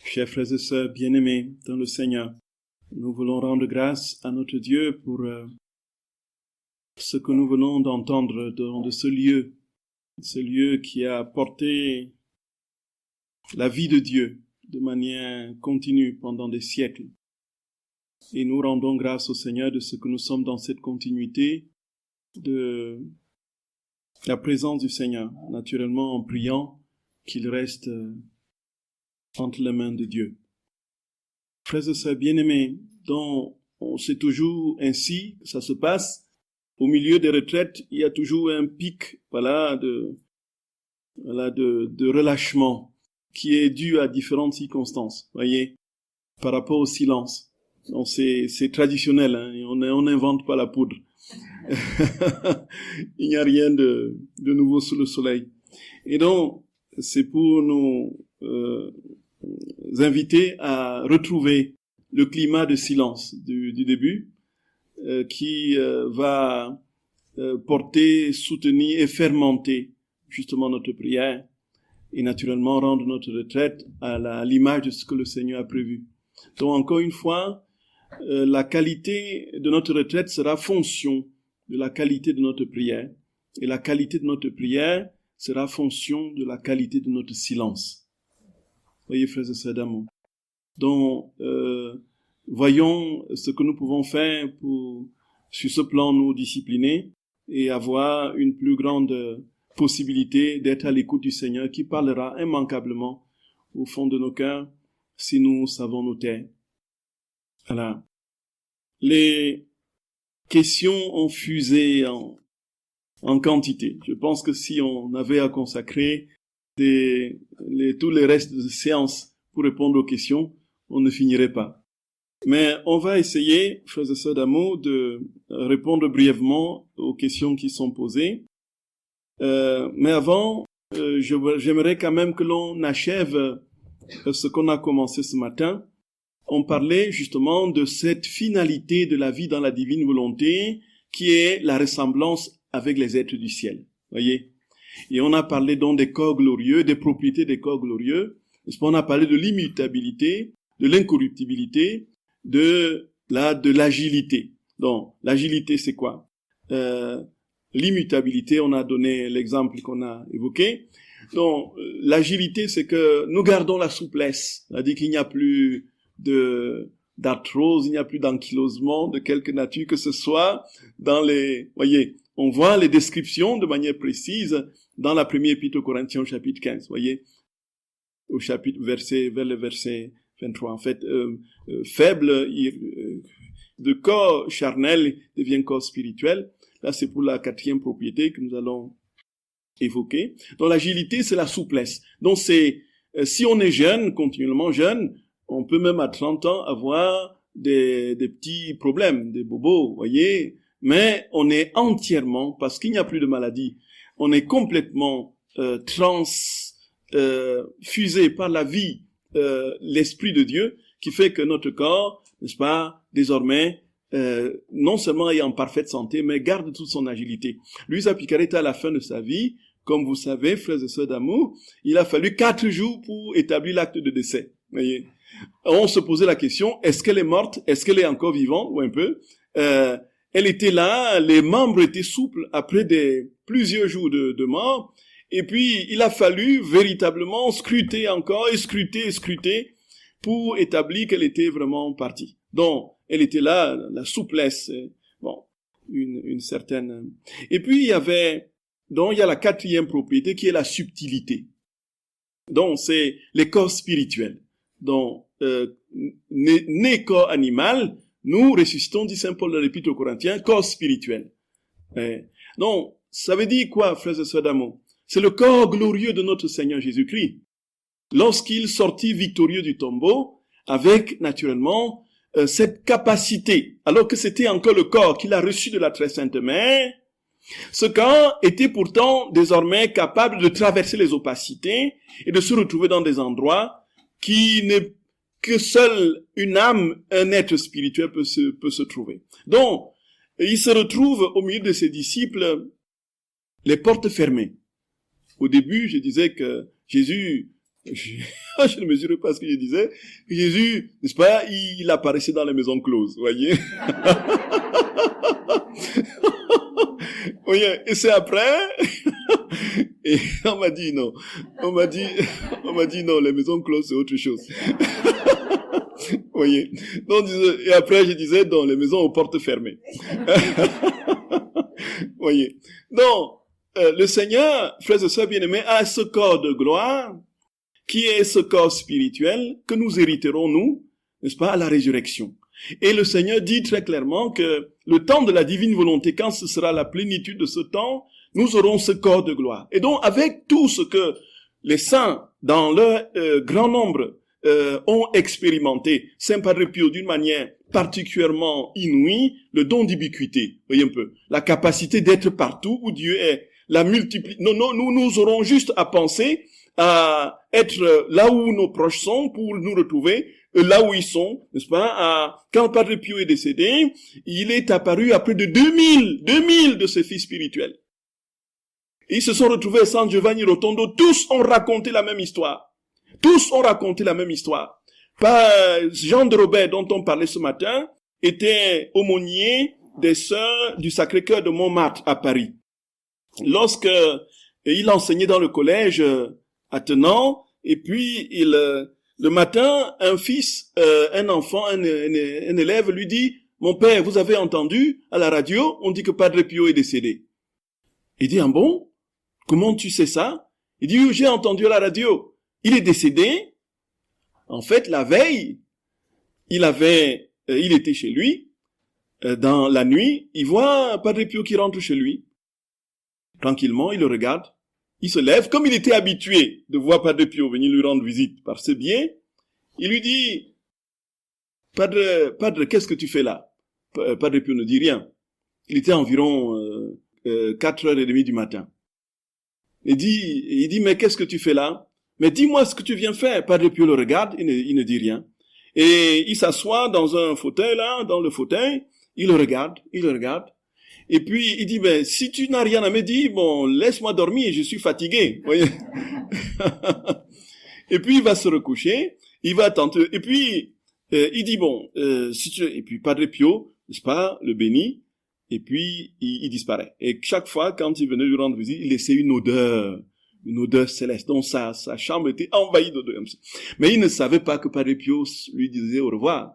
Chers frères et sœurs bien-aimés dans le Seigneur, nous voulons rendre grâce à notre Dieu pour ce que nous venons d'entendre de ce lieu qui a porté la vie de Dieu de manière continue pendant des siècles. Et nous rendons grâce au Seigneur de ce que nous sommes dans cette continuité de la présence du Seigneur, naturellement en priant qu'il reste entre les mains de Dieu. Frères et sœurs bien-aimés, c'est toujours ainsi que ça se passe. Au milieu des retraites, il y a toujours un pic, de relâchement qui est dû à différentes circonstances, voyez, par rapport au silence. Donc c'est traditionnel, hein, on n'invente pas la poudre. Il n'y a rien de nouveau sous le soleil. Et donc, c'est pour nous inviter à retrouver le climat de silence du début qui va porter, soutenir et fermenter justement notre prière et naturellement rendre notre retraite à l'image de ce que le Seigneur a prévu. Donc encore une fois, la qualité de notre retraite sera fonction de la qualité de notre prière et la qualité de notre prière sera fonction de la qualité de notre silence. Voyez, frères et sœurs d'amour. Donc, voyons ce que nous pouvons faire pour, sur ce plan, nous discipliner et avoir une plus grande possibilité d'être à l'écoute du Seigneur qui parlera immanquablement au fond de nos cœurs si nous savons nous taire. Voilà. Les questions ont fusé en quantité. Je pense que si on avait à consacrer tous les restes de séances pour répondre aux questions, on ne finirait pas. Mais on va essayer, frères et sœurs d'amour, de répondre brièvement aux questions qui sont posées. Mais avant, j'aimerais quand même que l'on achève ce qu'on a commencé ce matin. On parlait justement de cette finalité de la vie dans la divine volonté qui est la ressemblance avec les êtres du ciel. Voyez? Et on a parlé donc des corps glorieux, des propriétés des corps glorieux. On a parlé de l'immutabilité, de l'incorruptibilité, de l'agilité. Donc, l'agilité, c'est quoi? L'immutabilité, on a donné l'exemple qu'on a évoqué. Donc, l'agilité, c'est que nous gardons la souplesse. C'est-à-dire qu'il n'y a plus d'arthrose, il n'y a plus d'ankylosement de quelque nature que ce soit voyez, on voit les descriptions de manière précise dans la première épître aux Corinthiens au chapitre 15, voyez, vers le verset 23. En fait, faible, de corps charnel devient corps spirituel. Là, c'est pour la quatrième propriété que nous allons évoquer. Donc, l'agilité, c'est la souplesse. Donc, si on est jeune, continuellement jeune, on peut même à 30 ans avoir des petits problèmes, des bobos, voyez, mais on est entièrement, parce qu'il n'y a plus de maladie, on est complètement fusé par la vie, l'Esprit de Dieu, qui fait que notre corps, n'est-ce pas, désormais, non seulement est en parfaite santé, mais garde toute son agilité. Luisa Picaretta, à la fin de sa vie, comme vous savez, frères et sœurs d'amour, il a fallu 4 jours pour établir l'acte de décès. Voyez. On se posait la question, est-ce qu'elle est morte? Est-ce qu'elle est encore vivante? Ou un peu. Elle était là, les membres étaient souples après plusieurs jours de mort. Et puis, il a fallu véritablement scruter encore, et scruter pour établir qu'elle était vraiment partie. Donc, elle était là, la souplesse, une certaine... Et puis, il y a la quatrième propriété qui est la subtilité. Donc, c'est les corps spirituels. Donc, né corps animal, nous ressuscitons, dit saint Paul dans l'Épître aux Corinthiens, corps spirituel. Donc, ça veut dire quoi, frères et sœurs d'amour? C'est le corps glorieux de notre Seigneur Jésus-Christ. Lorsqu'il sortit victorieux du tombeau, avec, naturellement, cette capacité, alors que c'était encore le corps qu'il a reçu de la très sainte mère, ce corps était pourtant désormais capable de traverser les opacités et de se retrouver dans des endroits que seule une âme, un être spirituel peut se trouver. Donc, il se retrouve au milieu de ses disciples, les portes fermées. Au début, je disais que Jésus Je ne mesurais pas ce que je disais. Jésus, n'est-ce pas, il apparaissait dans les maisons closes, voyez. Oui, et c'est après, et on m'a dit non. On m'a dit non, les maisons closes, c'est autre chose. Voyez. Donc, et après, je disais, dans les maisons aux portes fermées. Voyez. Donc, le Seigneur, frères et sœurs bien-aimés, a ce corps de gloire, qui est ce corps spirituel que nous hériterons, nous, n'est-ce pas, à la résurrection. Et le Seigneur dit très clairement que le temps de la divine volonté, quand ce sera la plénitude de ce temps, nous aurons ce corps de gloire. Et donc, avec tout ce que les saints, dans leur grand nombre, ont expérimenté, Saint Padre Pio, d'une manière particulièrement inouïe, le don d'ubiquité, voyez un peu, la capacité d'être partout où Dieu est, la multiplication. Non, nous aurons juste à penser à être là où nos proches sont pour nous retrouver là où ils sont, n'est-ce pas? Quand Padre Pio est décédé, il est apparu à plus de 2000 de ses fils spirituels. Ils se sont retrouvés à San Giovanni Rotondo, tous ont raconté la même histoire. Tous ont raconté la même histoire. Jean de Robert, dont on parlait ce matin, était aumônier des sœurs du Sacré-Cœur de Montmartre à Paris. Lorsque il enseignait dans le collège à Tenan, et puis le matin, un enfant, un élève lui dit, « Mon père, vous avez entendu à la radio, on dit que Padre Pio est décédé. » Il dit, « Ah bon? Comment tu sais ça? » Il dit, « J'ai entendu à la radio. Il est décédé. En fait, la veille, il était chez lui. Dans la nuit, il voit Padre Pio qui rentre chez lui. Tranquillement, il le regarde. Il se lève, comme il était habitué de voir Padre Pio venir lui rendre visite par ce biais. Il lui dit, Padre, qu'est-ce que tu fais là? Padre Pio ne dit rien. Il était environ 4h30 du matin. Il dit, mais qu'est-ce que tu fais là? Mais dis-moi ce que tu viens faire. Padre Pio le regarde, il ne dit rien. Et il s'assoit dans un fauteuil là, dans le fauteuil, il le regarde. Et puis il dit, ben si tu n'as rien à me dire, bon, laisse-moi dormir, je suis fatigué. Voyez. Et puis il va se recoucher, il va tenter. Et puis il dit bon, et puis Padre Pio, n'est-ce pas, le bénit. Et puis il disparaît. Et chaque fois, quand il venait lui rendre visite, il laissait une odeur céleste. Donc sa chambre était envahie d'odeur. Mais il ne savait pas que Padre Pio lui disait au revoir.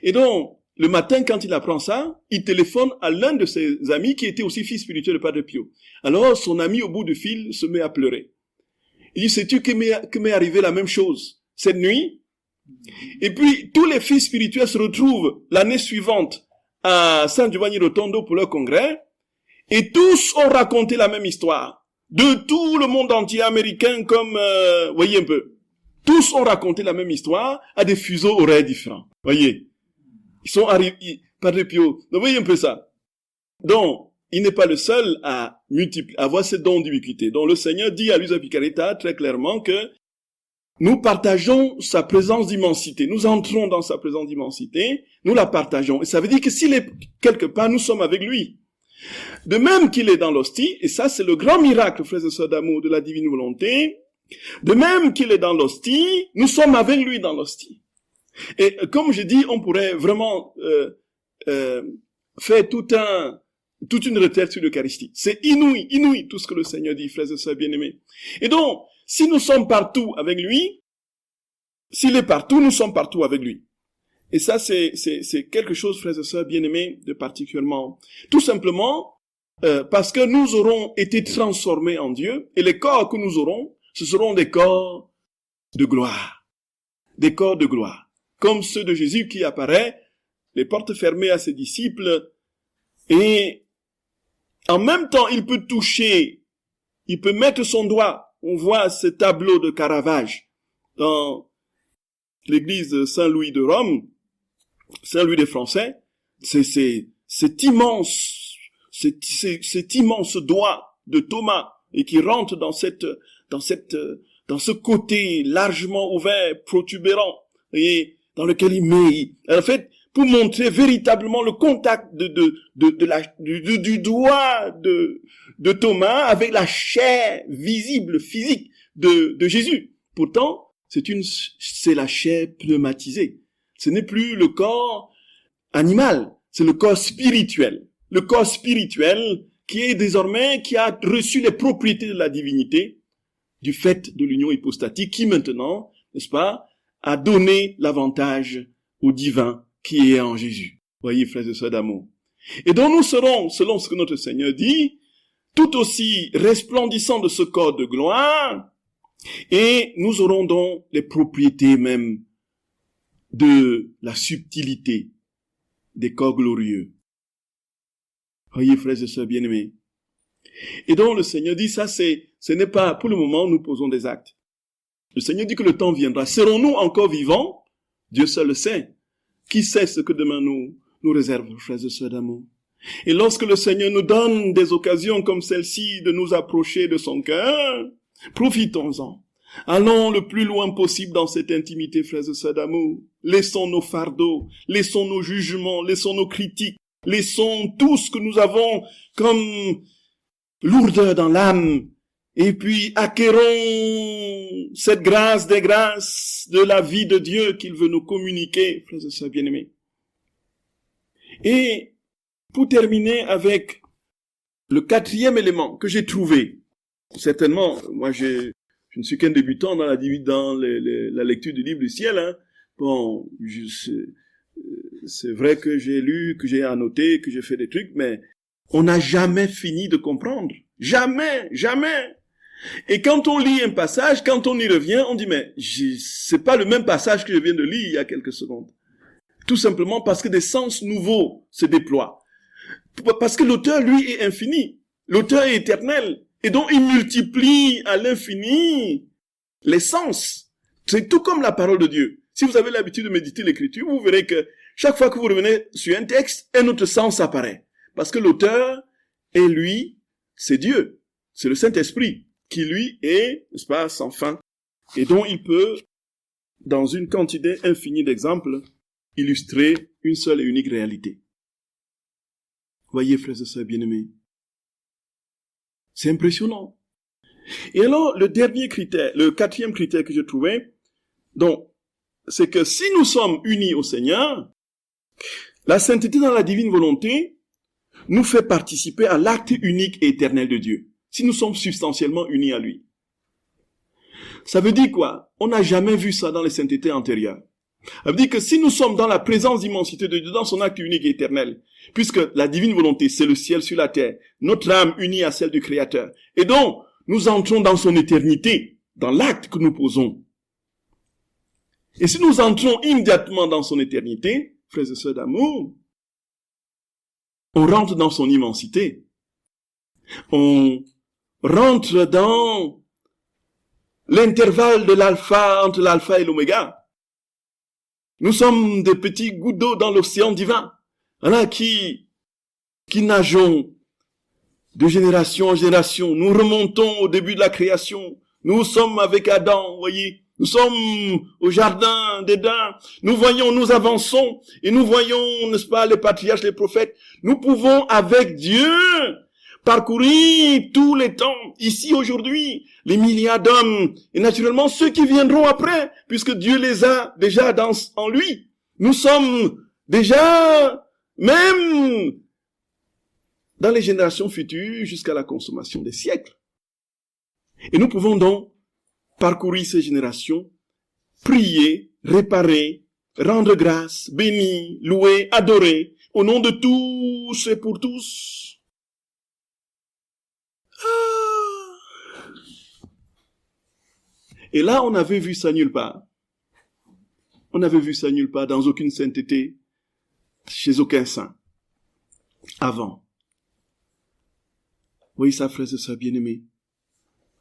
Et donc, le matin, quand il apprend ça, il téléphone à l'un de ses amis qui était aussi fils spirituel de Padre Pio. Alors, son ami au bout du fil se met à pleurer. Il dit, sais-tu que m'est arrivé la même chose cette nuit? Et puis, tous les fils spirituels se retrouvent l'année suivante à San Giovanni Rotondo pour leur congrès, et tous ont raconté la même histoire. De tout le monde entier, américain comme, voyez un peu. Tous ont raconté la même histoire à des fuseaux horaires différents. Voyez. Ils sont arrivés, Padre Pio. Donc, voyez un peu ça. Donc, il n'est pas le seul à avoir ce don d'ubiquité. Donc, le Seigneur dit à Luisa Picaretta très clairement que nous partageons sa présence d'immensité. Nous entrons dans sa présence d'immensité. Nous la partageons. Et ça veut dire que s'il est quelque part, nous sommes avec lui. De même qu'il est dans l'hostie, et ça c'est le grand miracle, frères et sœurs d'amour, de la divine volonté, de même qu'il est dans l'hostie, nous sommes avec lui dans l'hostie. Et comme je dis, on pourrait vraiment faire toute une retraite sur l'Eucharistie. C'est inouï tout ce que le Seigneur dit, frères et sœurs bien-aimés. Et donc, si nous sommes partout avec lui, s'il est partout, nous sommes partout avec lui. Et ça, c'est quelque chose, frères et sœurs bien-aimés, de particulièrement. Tout simplement, parce que nous aurons été transformés en Dieu, et les corps que nous aurons, ce seront des corps de gloire. Des corps de gloire. Comme ceux de Jésus qui apparaît, les portes fermées à ses disciples, et en même temps, il peut toucher, il peut mettre son doigt. On voit ce tableau de Caravage dans l'église de Saint-Louis de Rome, Saint-Louis des Français, cet immense doigt de Thomas et qui rentre dans ce côté largement ouvert, protubérant, et dans lequel il met, en fait, pour montrer véritablement le contact du doigt de Thomas avec la chair visible, physique de Jésus. Pourtant, c'est la chair pneumatisée. Ce n'est plus le corps animal, c'est le corps spirituel. Le corps spirituel qui a reçu les propriétés de la divinité du fait de l'union hypostatique, qui maintenant, n'est-ce pas, a donné l'avantage au divin qui est en Jésus. Voyez, frères et sœurs d'amour. Et donc nous serons, selon ce que notre Seigneur dit, tout aussi resplendissants de ce corps de gloire, et nous aurons donc les propriétés même de la subtilité des corps glorieux. Voyez, frères et sœurs bien-aimés. Et donc le Seigneur dit, ce n'est pas, pour le moment, nous posons des actes. Le Seigneur dit que le temps viendra. Serons-nous encore vivants? Dieu seul le sait. Qui sait ce que demain nous réserve, frères et sœurs d'amour? Et lorsque le Seigneur nous donne des occasions comme celle-ci de nous approcher de son cœur, profitons-en. Allons le plus loin possible dans cette intimité, frères et sœurs d'amour. Laissons nos fardeaux, laissons nos jugements, laissons nos critiques, laissons tout ce que nous avons comme lourdeur dans l'âme, et puis acquérons cette grâce des grâces de la vie de Dieu qu'il veut nous communiquer, frères et sœurs bien-aimés. Et pour terminer avec le quatrième élément que j'ai trouvé, certainement, moi je ne suis qu'un débutant dans la lecture du livre du ciel, hein. Bon, c'est vrai que j'ai lu, que j'ai annoté, que j'ai fait des trucs, mais on n'a jamais fini de comprendre. Jamais, jamais. Et quand on lit un passage, quand on y revient, on dit, mais c'est pas le même passage que je viens de lire il y a quelques secondes. Tout simplement parce que des sens nouveaux se déploient. Parce que l'auteur, lui, est infini. L'auteur est éternel. Et donc, il multiplie à l'infini les sens. C'est tout comme la parole de Dieu. Si vous avez l'habitude de méditer l'écriture, vous verrez que chaque fois que vous revenez sur un texte, un autre sens apparaît. Parce que l'auteur est lui, c'est Dieu. C'est le Saint-Esprit qui, lui, est, n'est-ce pas, sans fin. Et dont il peut, dans une quantité infinie d'exemples, illustrer une seule et unique réalité. Voyez, frères et sœurs bien-aimés, c'est impressionnant. Et alors, le quatrième critère que je trouvais, donc, c'est que si nous sommes unis au Seigneur, la sainteté dans la divine volonté nous fait participer à l'acte unique et éternel de Dieu. Si nous sommes substantiellement unis à lui. Ça veut dire quoi? On n'a jamais vu ça dans les saintetés antérieures. Ça veut dire que si nous sommes dans la présence d'immensité de Dieu, dans son acte unique et éternel, puisque la divine volonté, c'est le ciel sur la terre, notre âme unie à celle du Créateur, et donc, nous entrons dans son éternité, dans l'acte que nous posons. Et si nous entrons immédiatement dans son éternité, frères et sœurs d'amour, on rentre dans son immensité. On rentre dans l'intervalle de l'alpha, entre l'alpha et l'oméga. Nous sommes des petits gouttes d'eau dans l'océan divin, voilà, qui nageons de génération en génération. Nous remontons au début de la création. Nous sommes avec Adam, vous voyez. Nous sommes au jardin d'Éden. Nous voyons, nous avançons et nous voyons, n'est-ce pas, les patriarches, les prophètes. Nous pouvons, avec Dieu, parcourir tous les temps, ici, aujourd'hui, les milliards d'hommes, et naturellement ceux qui viendront après, puisque Dieu les a déjà en lui. Nous sommes déjà, même, dans les générations futures, jusqu'à la consommation des siècles. Et nous pouvons donc parcourir ces générations, prier, réparer, rendre grâce, bénir, louer, adorer, au nom de tous et pour tous. Et là, on n'avait vu ça nulle part. On n'avait vu ça nulle part, dans aucune sainteté, chez aucun saint, avant. Oui, ça, frères et sœurs bien-aimés,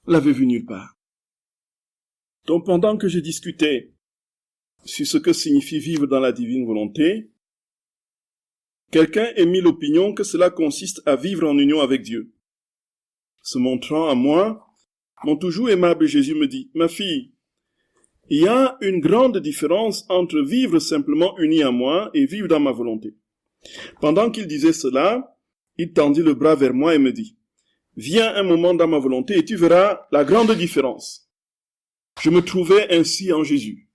on l'avait vu nulle part. Donc, pendant que je discutais sur ce que signifie vivre dans la divine volonté, quelqu'un émit l'opinion que cela consiste à vivre en union avec Dieu. Se montrant à moi, mon toujours aimable Jésus me dit, « Ma fille, il y a une grande différence entre vivre simplement uni à moi et vivre dans ma volonté. » Pendant qu'il disait cela, il tendit le bras vers moi et me dit, « Viens un moment dans ma volonté et tu verras la grande différence. » Je me trouvais ainsi en Jésus.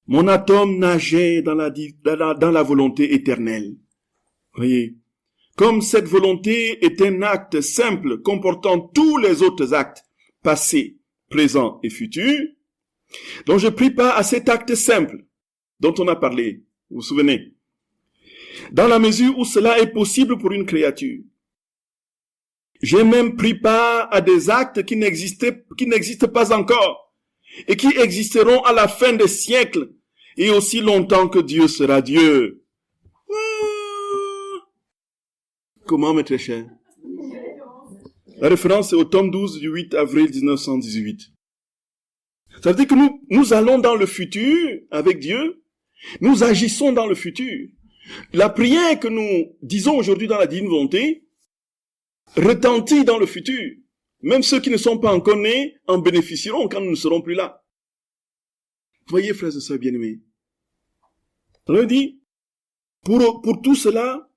Mon atome nageait dans la volonté éternelle. Voyez, comme cette volonté est un acte simple comportant tous les autres actes, passés, présents et futurs, donc je pris part à cet acte simple dont on a parlé, vous vous souvenez, dans la mesure où cela est possible pour une créature. J'ai même pris part à des actes qui n'existent pas encore et qui existeront à la fin des siècles et aussi longtemps que Dieu sera Dieu. Comment, mes très chers? La référence est au tome 12 du 8 avril 1918. Ça veut dire que nous allons dans le futur avec Dieu, nous agissons dans le futur. La prière que nous disons aujourd'hui dans la divine volonté retentit dans le futur. Même ceux qui ne sont pas encore nés en bénéficieront quand nous ne serons plus là. Voyez, frères et sœurs bien-aimés. On dit, pour tout cela,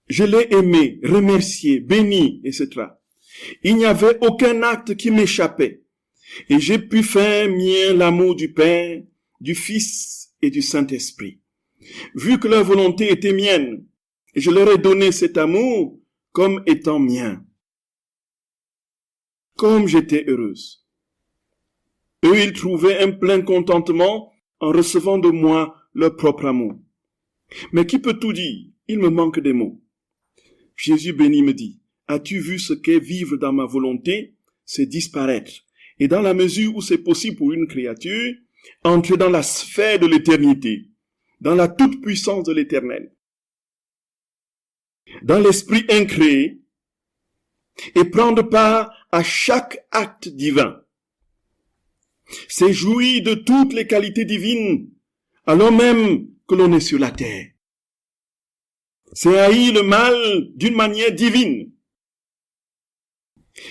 je l'ai aimé, remercié, béni, etc. Il n'y avait aucun acte qui m'échappait. Et j'ai pu faire mien l'amour du Père, du Fils et du Saint-Esprit. Vu que leur volonté était mienne, et je leur ai donné cet amour comme étant mien. Comme j'étais heureuse. Eux, ils trouvaient un plein contentement en recevant de moi leur propre amour. Mais qui peut tout dire? Il me manque des mots. Jésus béni me dit, as-tu vu ce qu'est vivre dans ma volonté? C'est disparaître. Et dans la mesure où c'est possible pour une créature, entrer dans la sphère de l'éternité, dans la toute-puissance de l'éternel, dans l'esprit incréé, et prendre part à chaque acte divin. C'est jouir de toutes les qualités divines, alors même que l'on est sur la terre. C'est haïr le mal d'une manière divine.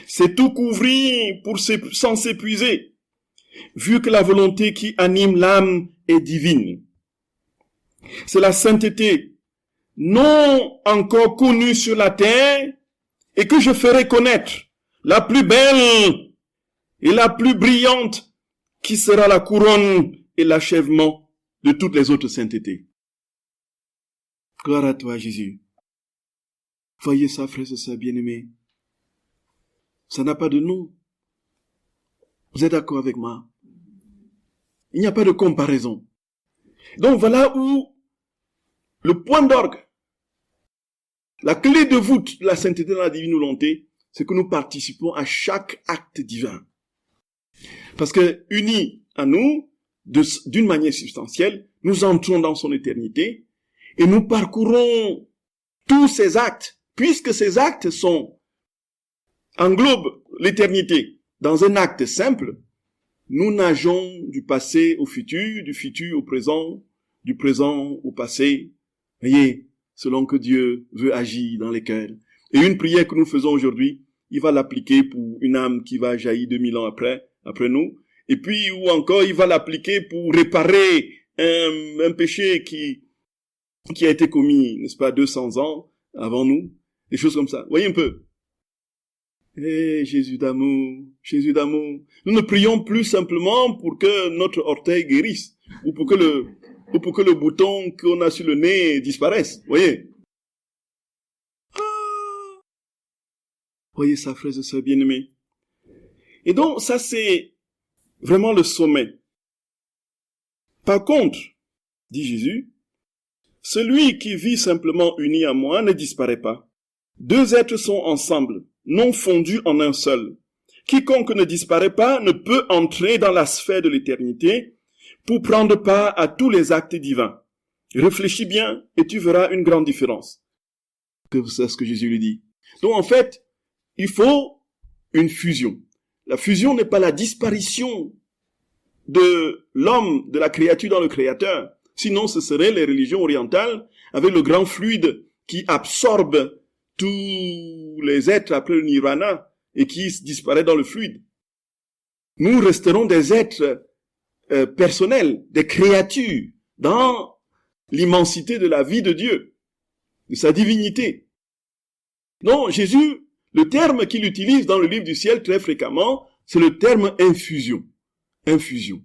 C'est tout couvrir sans s'épuiser, vu que la volonté qui anime l'âme est divine. C'est la sainteté, non encore connue sur la terre, et que je ferai connaître, la plus belle et la plus brillante, qui sera la couronne et l'achèvement de toutes les autres saintetés. Gloire à toi, Jésus. Voyez ça, frères et sœurs bien-aimés. Ça n'a pas de nom. Vous êtes d'accord avec moi? Il n'y a pas de comparaison. Donc voilà où le point d'orgue, la clé de voûte de la sainteté dans la divine volonté, c'est que nous participons à chaque acte divin. Parce que, unis à nous, d'une manière substantielle, nous entrons dans son éternité et nous parcourons tous ces actes, puisque ces actes englobent l'éternité dans un acte simple. Nous nageons du passé au futur, du futur au présent, du présent au passé. Voyez, selon que Dieu veut agir dans les cœurs. Et une prière que nous faisons aujourd'hui, il va l'appliquer pour une âme qui va jaillir 2000 ans après nous. Et puis, ou encore, il va l'appliquer pour réparer un péché qui a été commis, n'est-ce pas, 200 ans avant nous. Des choses comme ça. Voyez un peu. Eh, Jésus d'amour, Jésus d'amour. Nous ne prions plus simplement pour que notre orteil guérisse, ou pour que le bouton qu'on a sur le nez disparaisse. Voyez. Voyez ça, frères et sœurs bien-aimés. Et donc, ça c'est vraiment le sommet. Par contre, dit Jésus, celui qui vit simplement uni à moi ne disparaît pas. Deux êtres sont ensemble, non fondus en un seul. Quiconque ne disparaît pas ne peut entrer dans la sphère de l'éternité pour prendre part à tous les actes divins. Réfléchis bien et tu verras une grande différence. C'est ce que Jésus lui dit. Donc en fait, il faut une fusion. La fusion n'est pas la disparition de l'homme, de la créature dans le créateur. Sinon, ce seraient les religions orientales avec le grand fluide qui absorbe tous les êtres après le nirvana et qui disparaît dans le fluide. Nous resterons des êtres personnels, des créatures dans l'immensité de la vie de Dieu, de sa divinité. Non, Jésus, le terme qu'il utilise dans le livre du ciel très fréquemment, c'est le terme infusion. infusion.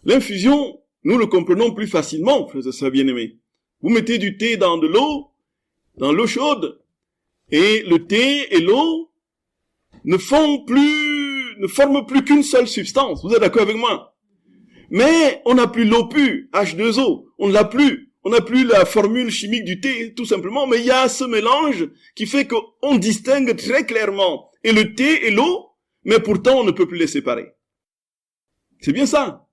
L'infusion, nous le comprenons plus facilement, frères et sœurs bien-aimés. Vous mettez du thé dans l'eau chaude, et le thé et l'eau ne forment plus qu'une seule substance. Vous êtes d'accord avec moi? Mais on n'a plus l'eau pure, H2O. On ne l'a plus. On n'a plus la formule chimique du thé, tout simplement. Mais il y a ce mélange qui fait qu'on distingue très clairement et le thé et l'eau, mais pourtant on ne peut plus les séparer. C'est bien ça.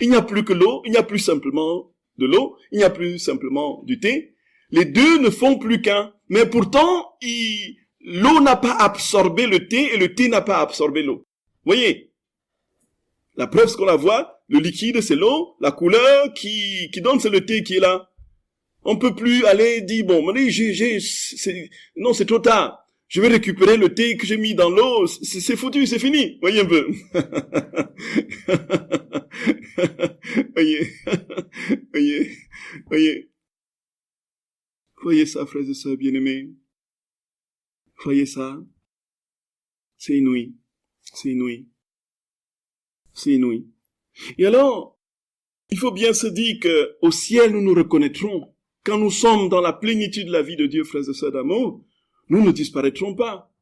Il n'y a plus que l'eau, il n'y a plus simplement de l'eau, il n'y a plus simplement du thé. Les deux ne font plus qu'un. Mais pourtant, l'eau n'a pas absorbé le thé et le thé n'a pas absorbé l'eau. Voyez? La preuve, ce qu'on la voit, le liquide, c'est l'eau, la couleur qui donne, c'est le thé qui est là. On peut plus aller dire, bon, non, c'est trop tard. Je vais récupérer le thé que j'ai mis dans l'eau, c'est foutu, c'est fini. Voyez un peu. Voyez ça, frères et sœurs bien-aimés. Voyez ça. C'est inouï. C'est inouï. C'est inouï. Et alors, il faut bien se dire que au ciel, nous nous reconnaîtrons. Quand nous sommes dans la plénitude de la vie de Dieu, frères et sœurs d'amour, nous ne disparaîtrons pas.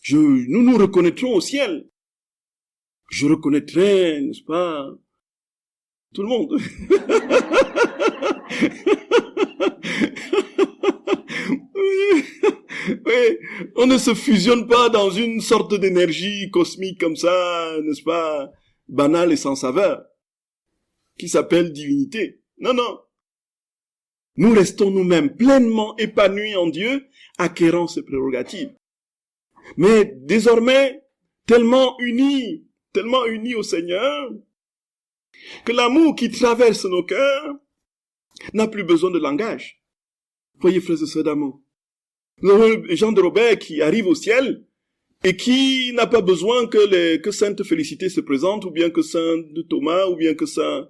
Nous nous reconnaîtrons au ciel. Je reconnaîtrai, n'est-ce pas, tout le monde. Oui, on ne se fusionne pas dans une sorte d'énergie cosmique comme ça, n'est-ce pas, banale et sans saveur, qui s'appelle divinité. Non, non. Nous restons nous-mêmes pleinement épanouis en Dieu, acquérant ses prérogatives. Mais désormais, tellement unis au Seigneur, que l'amour qui traverse nos cœurs n'a plus besoin de langage. Voyez, frères et sœurs d'amour. Nous avons Jean de Robert qui arrive au ciel et qui n'a pas besoin que Sainte Félicité se présente, ou bien que Saint Thomas, ou bien que Saint...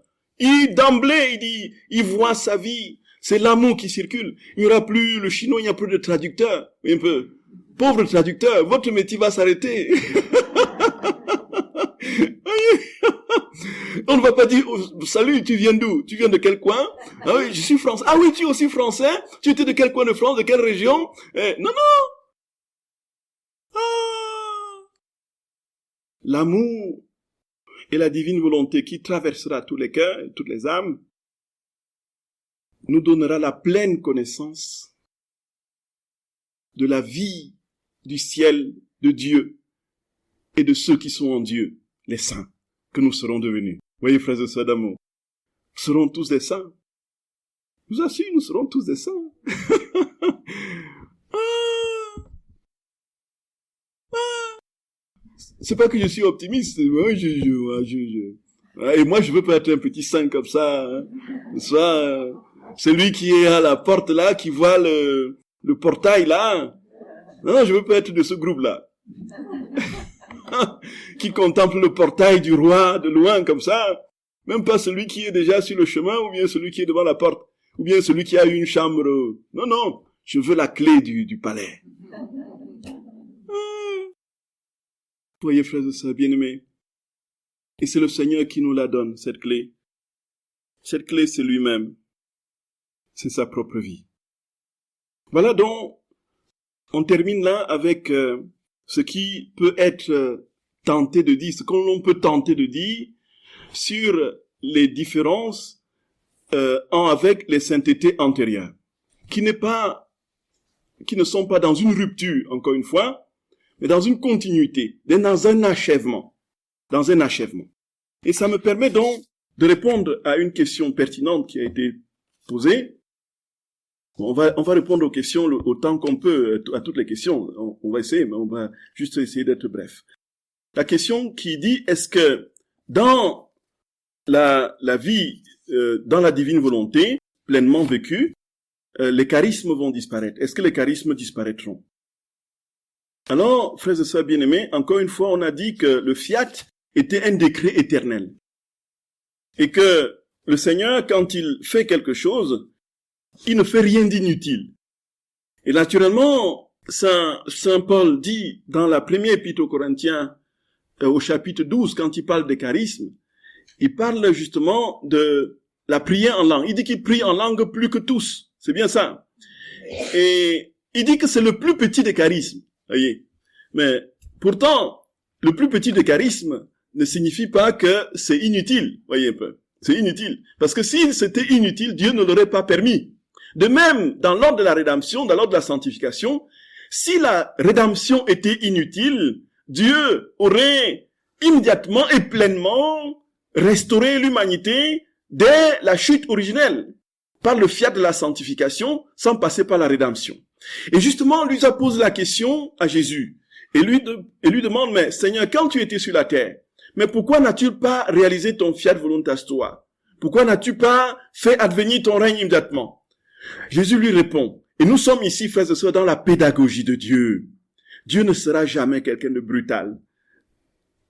D'emblée, il voit sa vie. C'est l'amour qui circule. Il n'y aura plus le chinois, il n'y a plus de traducteur. Un peu. Pauvre traducteur, votre métier va s'arrêter. On ne va pas dire, oh, salut, tu viens d'où? Tu viens de quel coin? Ah oui, je suis français. Ah oui, tu es aussi français? Tu étais de quel coin de France? De quelle région? Non, non. Ah. L'amour et la divine volonté qui traversera tous les cœurs et toutes les âmes nous donnera la pleine connaissance de la vie du ciel, de Dieu et de ceux qui sont en Dieu, les saints, que nous serons devenus. Voyez, frères et sœurs d'amour, nous serons tous des saints. Je vous assure, nous serons tous des saints. C'est pas que je suis optimiste. Et moi, je veux pas être un petit saint comme ça. Hein. Soit celui qui est à la porte là, qui voit le portail là. Non, je veux pas être de ce groupe-là. Qui contemple le portail du roi de loin comme ça. Même pas celui qui est déjà sur le chemin, ou bien celui qui est devant la porte, ou bien celui qui a une chambre. Non, non, je veux la clé du palais. Voyez, frères et sœurs bien-aimés, et c'est le Seigneur qui nous la donne, cette clé. Cette clé, c'est lui-même. C'est sa propre vie. Voilà donc, on termine là avec ce qui peut être tenté de dire, ce que l'on peut tenter de dire sur les différences avec les saintetés antérieures, qui ne sont pas dans une rupture, encore une fois, mais dans une continuité, dans un achèvement. Et ça me permet donc de répondre à une question pertinente qui a été posée. On va répondre aux questions autant qu'on peut, à toutes les questions. On va essayer, mais on va juste essayer d'être bref. La question qui dit, est-ce que dans la vie, dans la divine volonté, pleinement vécue, les charismes vont disparaître? Est-ce que les charismes disparaîtront? Alors, frères et sœurs bien-aimés, encore une fois, on a dit que le fiat était un décret éternel. Et que le Seigneur, quand il fait quelque chose, il ne fait rien d'inutile. Et naturellement, Saint Paul dit dans la première épître aux Corinthiens, au chapitre 12, quand il parle des charismes, il parle justement de la prière en langue. Il dit qu'il prie en langue plus que tous. C'est bien ça. Et il dit que c'est le plus petit des charismes. Voyez. Mais pourtant, le plus petit des charismes ne signifie pas que c'est inutile. Voyez un peu. C'est inutile. Parce que si c'était inutile, Dieu ne l'aurait pas permis. De même, dans l'ordre de la rédemption, dans l'ordre de la sanctification, si la rédemption était inutile, Dieu aurait immédiatement et pleinement restauré l'humanité dès la chute originelle, par le fiat de la sanctification, sans passer par la rédemption. Et justement, lui pose la question à Jésus, et lui demande, mais Seigneur, quand tu étais sur la terre, mais pourquoi n'as-tu pas réalisé ton fiat voluntas tua? Pourquoi n'as-tu pas fait advenir ton règne immédiatement? Jésus lui répond, et nous sommes ici, frères et sœurs, dans la pédagogie de Dieu. Dieu ne sera jamais quelqu'un de brutal.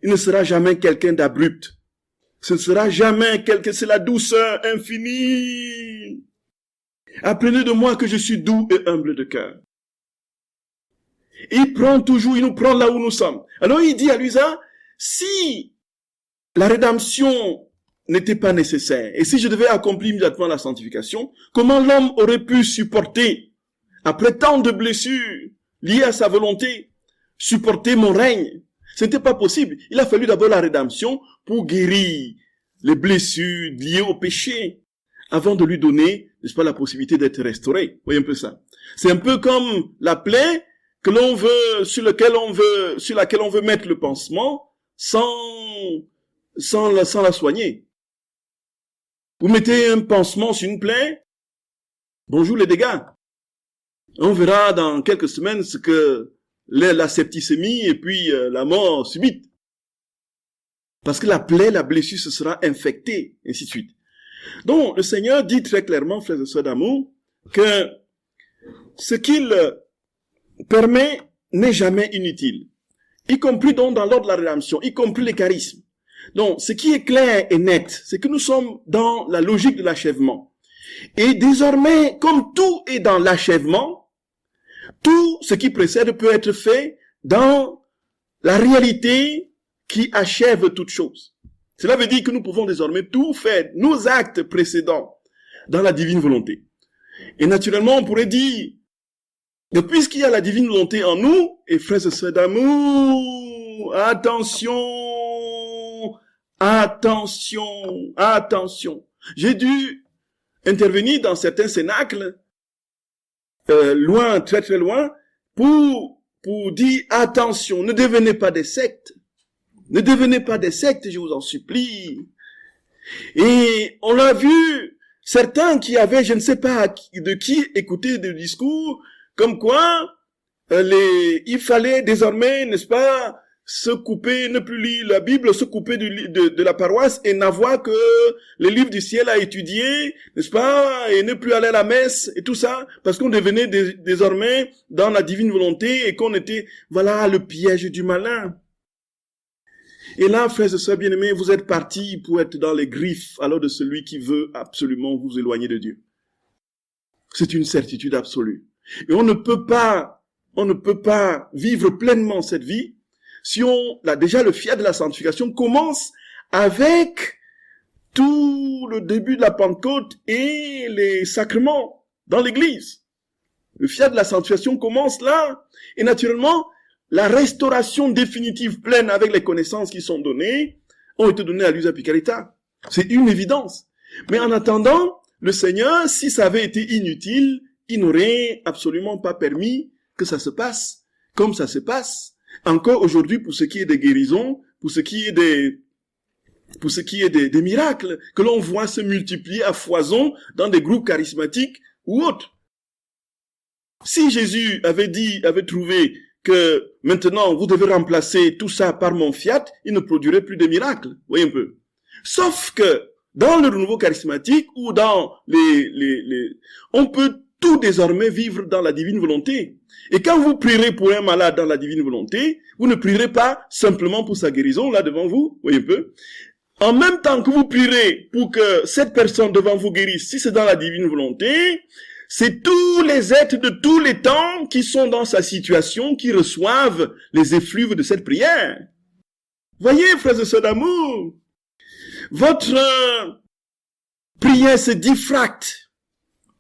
Il ne sera jamais quelqu'un d'abrupt. Ce ne sera jamais quelqu'un, c'est la douceur infinie. Apprenez de moi que je suis doux et humble de cœur. Il nous prend là où nous sommes. Alors il dit à Luisa, si la rédemption n'était pas nécessaire, et si je devais accomplir immédiatement la sanctification, comment l'homme aurait pu supporter, après tant de blessures liées à sa volonté, supporter mon règne? Ce n'était pas possible. Il a fallu d'abord la rédemption pour guérir les blessures liées au péché, avant de lui donner, n'est-ce pas, la possibilité d'être restauré. Vous voyez un peu ça. C'est un peu comme la plaie que l'on veut, sur laquelle on veut mettre le pansement sans la soigner. Vous mettez un pansement sur une plaie, bonjour les dégâts. On verra dans quelques semaines ce que la septicémie et puis la mort subite. Parce que la plaie, la blessure se sera infectée, et ainsi de suite. Donc, le Seigneur dit très clairement, frères et sœurs d'amour, que ce qu'il permet n'est jamais inutile. Y compris donc dans l'ordre de la rédemption, y compris les charismes. Donc, ce qui est clair et net, c'est que nous sommes dans la logique de l'achèvement. Et désormais, comme tout est dans l'achèvement, tout ce qui précède peut être fait dans la réalité qui achève toute chose. Cela veut dire que nous pouvons désormais tout faire, nos actes précédents, dans la divine volonté. Et naturellement, on pourrait dire, que puisqu'il y a la divine volonté en nous, et frères et sœurs d'amour, attention, attention, attention. J'ai dû intervenir dans certains cénacles, loin, très très loin, pour dire attention, ne devenez pas des sectes. Ne devenez pas des sectes, je vous en supplie. Et on l'a vu, certains qui avaient, je ne sais pas de qui, écouter des discours, comme quoi il fallait désormais, n'est-ce pas, se couper, ne plus lire la Bible, se couper de la paroisse et n'avoir que les livres du ciel à étudier, n'est-ce pas, et ne plus aller à la messe et tout ça, parce qu'on devenait désormais dans la divine volonté et qu'on était, voilà, le piège du malin. Et là, frères et sœurs bien-aimés, vous êtes partis pour être dans les griffes alors de celui qui veut absolument vous éloigner de Dieu. C'est une certitude absolue. Et on ne peut pas vivre pleinement cette vie si déjà le fiat de la sanctification commence avec tout le début de la Pentecôte et les sacrements dans l'église. Le fiat de la sanctification commence là, et naturellement, la restauration définitive pleine avec les connaissances qui sont données ont été données à Luisa Picaretta. C'est une évidence. Mais en attendant, le Seigneur, si ça avait été inutile, il n'aurait absolument pas permis que ça se passe comme ça se passe. Encore aujourd'hui, pour ce qui est des guérisons, pour ce qui est des miracles que l'on voit se multiplier à foison dans des groupes charismatiques ou autres. Si Jésus avait trouvé que maintenant vous devez remplacer tout ça par mon fiat, il ne produirait plus de miracles. Voyez un peu. Sauf que dans le renouveau charismatique ou dans on peut tout désormais vivre dans la divine volonté. Et quand vous prierez pour un malade dans la divine volonté, vous ne prierez pas simplement pour sa guérison là devant vous, voyez un peu. En même temps que vous prierez pour que cette personne devant vous guérisse, si c'est dans la divine volonté, c'est tous les êtres de tous les temps qui sont dans sa situation, qui reçoivent les effluves de cette prière. Voyez, frères et sœurs d'amour, votre prière se diffracte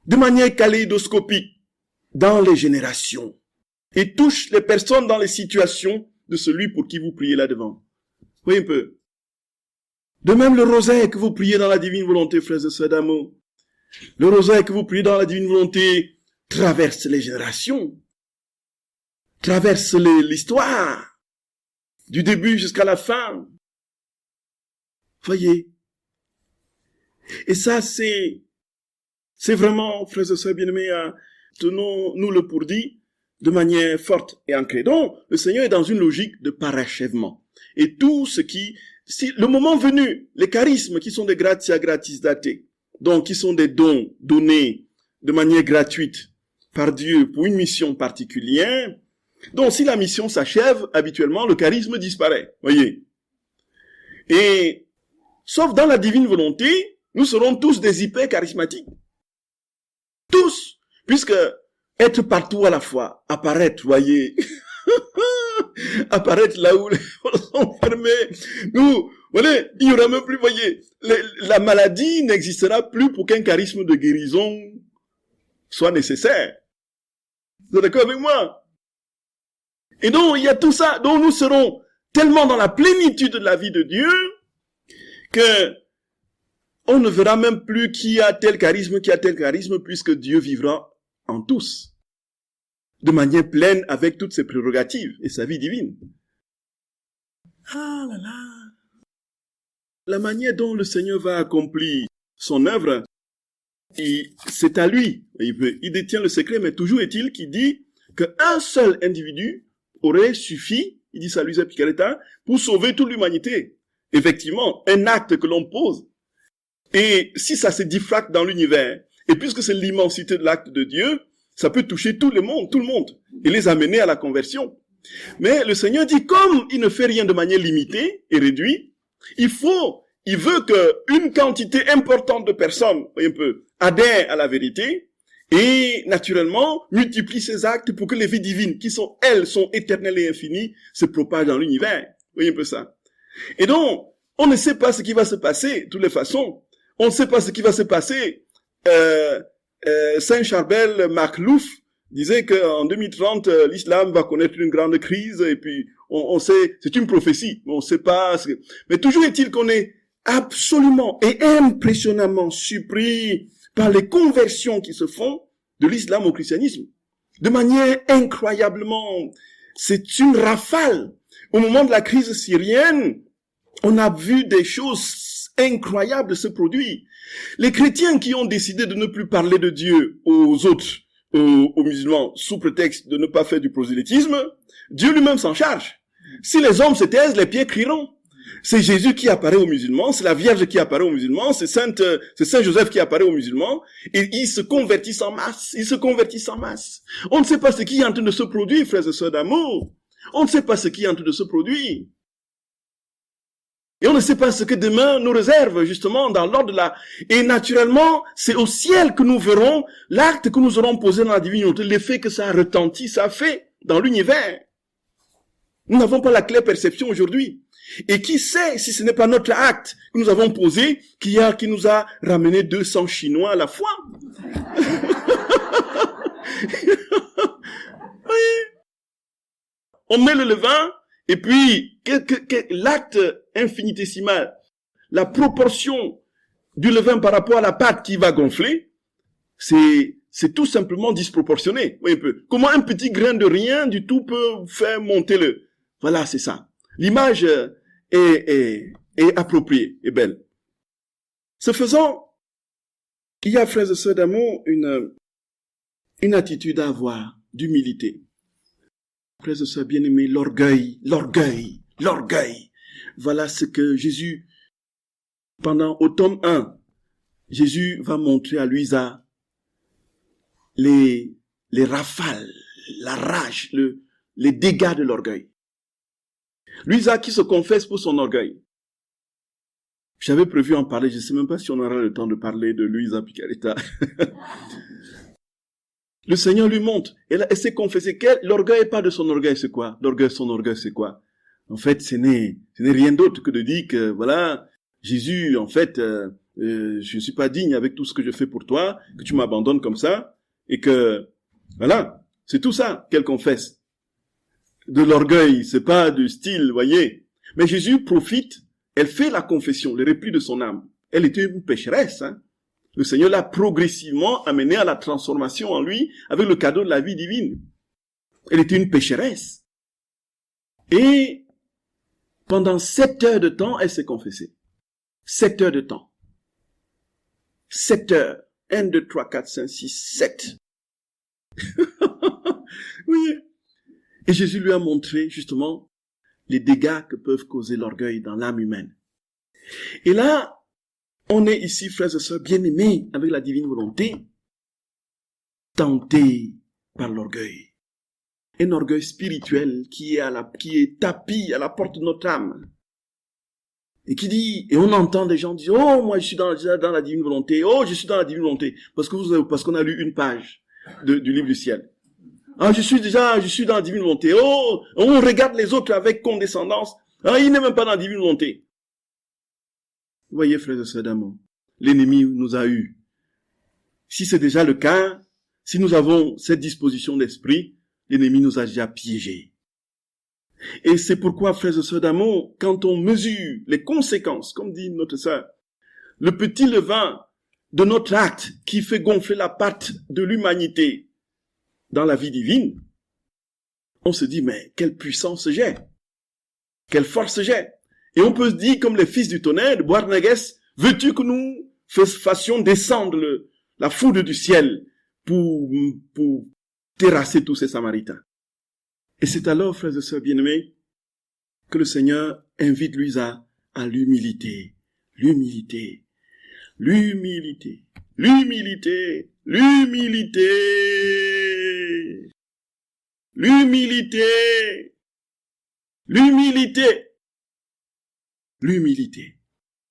de manière kaléidoscopique dans les générations et touche les personnes dans les situations de celui pour qui vous priez là-devant. Voyez un peu. De même, le rosaire que vous priez dans la divine volonté, frères et sœurs d'amour, le rosaire que vous priez dans la divine volonté traverse les générations, traverse l'histoire, du début jusqu'à la fin. Voyez. Et ça, c'est vraiment, frères et sœurs bien-aimés, tenons-nous le pour dit de manière forte et ancrée. Donc, le Seigneur est dans une logique de parachèvement. Et tout ce qui, si le moment venu, les charismes qui sont des gratia gratis datés, donc qui sont des dons donnés de manière gratuite par Dieu pour une mission particulière, donc si la mission s'achève, habituellement, le charisme disparaît. Voyez. Et, sauf dans la divine volonté, nous serons tous des hyper charismatiques. Tous. Puisque être partout à la fois, apparaître, voyez, apparaître là où les portes sont fermées. Nous, voyez, il n'y aura même plus, voyez, la maladie n'existera plus pour qu'un charisme de guérison soit nécessaire. Vous êtes d'accord avec moi? Et donc, il y a tout ça. Donc, nous serons tellement dans la plénitude de la vie de Dieu que on ne verra même plus qui a tel charisme, puisque Dieu vivra en tous, de manière pleine avec toutes ses prérogatives et sa vie divine. Ah là là! La manière dont le Seigneur va accomplir son œuvre, c'est à lui. Il détient le secret, mais toujours est-il qu'il dit qu'un seul individu aurait suffi, il dit ça à Luisa Picaretta, pour sauver toute l'humanité. Effectivement, un acte que l'on pose. Et si ça se diffracte dans l'univers, et puisque c'est l'immensité de l'acte de Dieu, ça peut toucher tout le monde, et les amener à la conversion. Mais le Seigneur dit, comme il ne fait rien de manière limitée et réduite, il veut qu'une quantité importante de personnes, voyez un peu, adhèrent à la vérité, et naturellement, multiplie ces actes pour que les vies divines, qui sont, elles, sont éternelles et infinies, se propagent dans l'univers. Voyez un peu ça. Et donc, on ne sait pas ce qui va se passer, de toutes les façons. On ne sait pas ce qui va se passer. Saint Charbel Maklouf disait qu'en 2030, l'islam va connaître une grande crise, et puis on sait, c'est une prophétie, mais on ne sait pas. Mais toujours est-il qu'on est absolument et impressionnamment surpris par les conversions qui se font de l'islam au christianisme. De manière incroyablement, c'est une rafale. Au moment de la crise syrienne, on a vu des choses incroyables se produire. Les chrétiens qui ont décidé de ne plus parler de Dieu aux autres, aux musulmans, sous prétexte de ne pas faire du prosélytisme, Dieu lui-même s'en charge. Si les hommes se taisent, les pieds crieront. C'est Jésus qui apparaît aux musulmans, c'est la Vierge qui apparaît aux musulmans, c'est Saint Joseph qui apparaît aux musulmans, et ils se convertissent en masse, On ne sait pas ce qui est en train de se produire, frères et sœurs d'amour. On ne sait pas ce qui est en train de se produire. Et on ne sait pas ce que demain nous réserve, justement, dans l'ordre de la... Et naturellement, c'est au ciel que nous verrons l'acte que nous aurons posé dans la divinité, l'effet que ça a retenti, ça a fait dans l'univers. Nous n'avons pas la claire perception aujourd'hui. Et qui sait si ce n'est pas notre acte que nous avons posé qui nous a ramené 200 Chinois à la foi. Oui. On met le levain, et puis l'acte infinitésimal, la proportion du levain par rapport à la pâte qui va gonfler, c'est tout simplement disproportionné. Oui, un peu. Comment un petit grain de rien du tout peut faire monter le... Voilà, c'est ça. L'image est appropriée et belle. Ce faisant, il y a, frères et sœurs d'amour, une attitude à avoir d'humilité. Frères et sœurs bien-aimés, l'orgueil. Voilà ce que Jésus, au tome 1, Jésus va montrer à Luisa les rafales, la rage, les dégâts de l'orgueil. Luisa qui se confesse pour son orgueil. J'avais prévu en parler, je ne sais même pas si on aura le temps de parler de Luisa Picaretta. Le Seigneur lui montre, elle s'est confessée l'orgueil n'est pas de son orgueil, c'est quoi? Son orgueil, c'est quoi? En fait, ce n'est rien d'autre que de dire que, voilà, Jésus, en fait, je ne suis pas digne avec tout ce que je fais pour toi, que tu m'abandonnes comme ça, et que, voilà, c'est tout ça qu'elle confesse. De l'orgueil, c'est pas du style, voyez. Mais Jésus profite, elle fait la confession, le repli de son âme. Elle était une pécheresse, hein. Le Seigneur l'a progressivement amenée à la transformation en lui, avec le cadeau de la vie divine. Elle était une pécheresse. Et pendant 7 heures de temps, elle s'est confessée. 7 heures de temps. 7 heures. 1, 2, 3, 4, 5, 6, 7. Oui. Et Jésus lui a montré justement les dégâts que peuvent causer l'orgueil dans l'âme humaine. Et là, on est ici, frères et sœurs, bien-aimés avec la divine volonté, tentés par l'orgueil. Un orgueil spirituel qui est tapis à la porte de notre âme. Et qui dit, et on entend des gens dire, oh, moi je suis dans la divine volonté, oh, je suis dans la divine volonté, parce qu'on a lu une page du livre du ciel. Ah, je suis dans la divine volonté, oh, on regarde les autres avec condescendance, ah, il n'est même pas dans la divine volonté. Vous voyez, frères et sœurs d'amour, l'ennemi nous a eus. Si c'est déjà le cas, si nous avons cette disposition d'esprit, l'ennemi nous a déjà piégés. Et c'est pourquoi, frères et sœurs d'amour, quand on mesure les conséquences, comme dit notre sœur, le petit levain de notre acte qui fait gonfler la patte de l'humanité dans la vie divine, on se dit, mais quelle puissance j'ai, quelle force j'ai. Et on peut se dire, comme les fils du tonnerre, de Boanerges, veux-tu que nous fassions descendre la foudre du ciel pour terrasser tous ces Samaritains? Et c'est alors, frères et sœurs bien-aimés, que le Seigneur invite Luisa à l'humilité. L'humilité. L'humilité. L'humilité. L'humilité. L'humilité. L'humilité. L'humilité.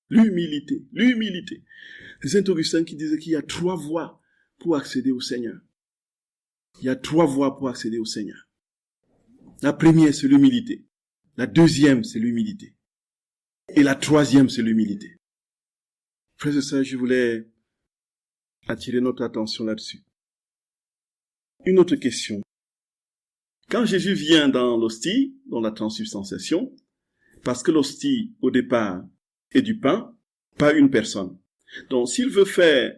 L'humilité. L'humilité. C'est Saint Augustin qui disait qu'il y a 3 voies pour accéder au Seigneur. Il y a 3 voies pour accéder au Seigneur. La première, c'est l'humilité. La deuxième, c'est l'humilité. Et la troisième, c'est l'humilité. Frères et sœurs, je voulais attirer notre attention là-dessus. Une autre question. Quand Jésus vient dans l'hostie, dans la transubstantiation, parce que l'hostie, au départ, est du pain, pas une personne. Donc, s'il veut faire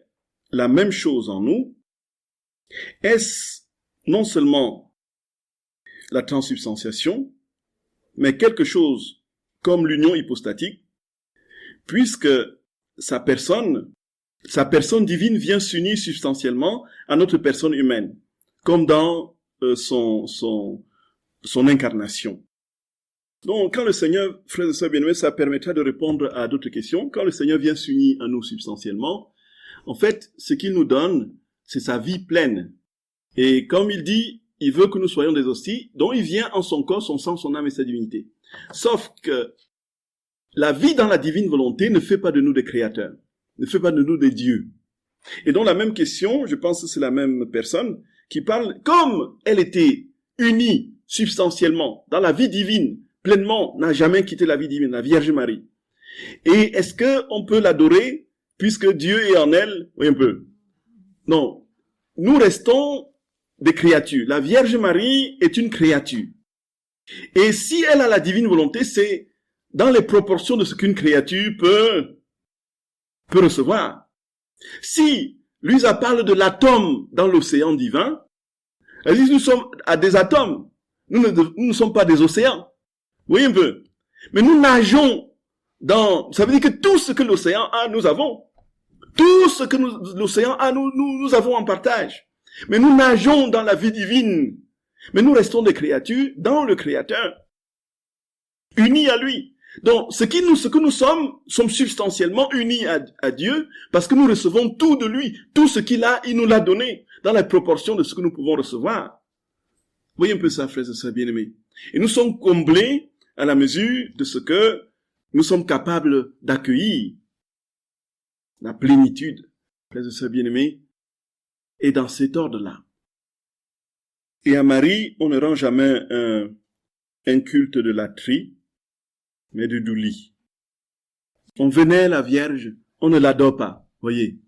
la même chose en nous, est-ce non seulement la transubstantiation, mais quelque chose comme l'union hypostatique, puisque sa personne divine vient s'unir substantiellement à notre personne humaine, comme dans son incarnation. Donc, quand le Seigneur, frères et sœurs bien-aimés, ça permettra de répondre à d'autres questions. Quand le Seigneur vient s'unir à nous substantiellement, en fait, ce qu'il nous donne, c'est sa vie pleine. Et comme il dit, il veut que nous soyons des hosties, dont il vient en son corps, son sang, son âme et sa divinité. Sauf que la vie dans la divine volonté ne fait pas de nous des créateurs, ne fait pas de nous des dieux. Et donc la même question, je pense que c'est la même personne qui parle, comme elle était unie substantiellement dans la vie divine, pleinement, n'a jamais quitté la vie divine, la Vierge Marie. Et est-ce qu'on peut l'adorer puisque Dieu est en elle? Oui, un peu. Non. Nous restons des créatures. La Vierge Marie est une créature. Et si elle a la divine volonté, c'est dans les proportions de ce qu'une créature peut recevoir. Si Luisa parle de l'atome dans l'océan divin, elle dit nous sommes à des atomes. Nous ne sommes pas des océans. Vous voyez un peu. Mais nous nageons ça veut dire que tout ce que l'océan a, nous avons. Tout ce que l'océan a, nous avons en partage. Mais nous nageons dans la vie divine. Mais nous restons des créatures dans le Créateur, unis à lui. Donc, ce que nous sommes substantiellement unis à Dieu, parce que nous recevons tout de lui. Tout ce qu'il a, il nous l'a donné, dans la proportion de ce que nous pouvons recevoir. Vous voyez un peu ça, frères et sœurs bien-aimés. Et nous sommes comblés à la mesure de ce que nous sommes capables d'accueillir. La plénitude, frères et sœurs bien-aimés, est dans cet ordre-là. Et à Marie, on ne rend jamais un culte de latrie, mais de Douli. On vénère la Vierge, on ne l'adore pas, voyez.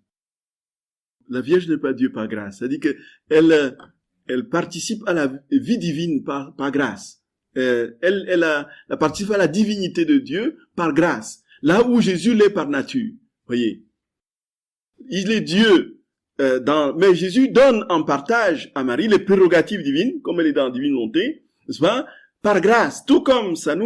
La Vierge n'est pas Dieu par grâce. C'est-à-dire qu'elle participe à la vie divine par grâce. Elle participe à la divinité de Dieu par grâce. Là où Jésus l'est par nature, voyez. Il est Dieu, mais Jésus donne en partage à Marie les prérogatives divines, comme elle est dans la divine volonté, n'est-ce pas? Par grâce, tout comme ça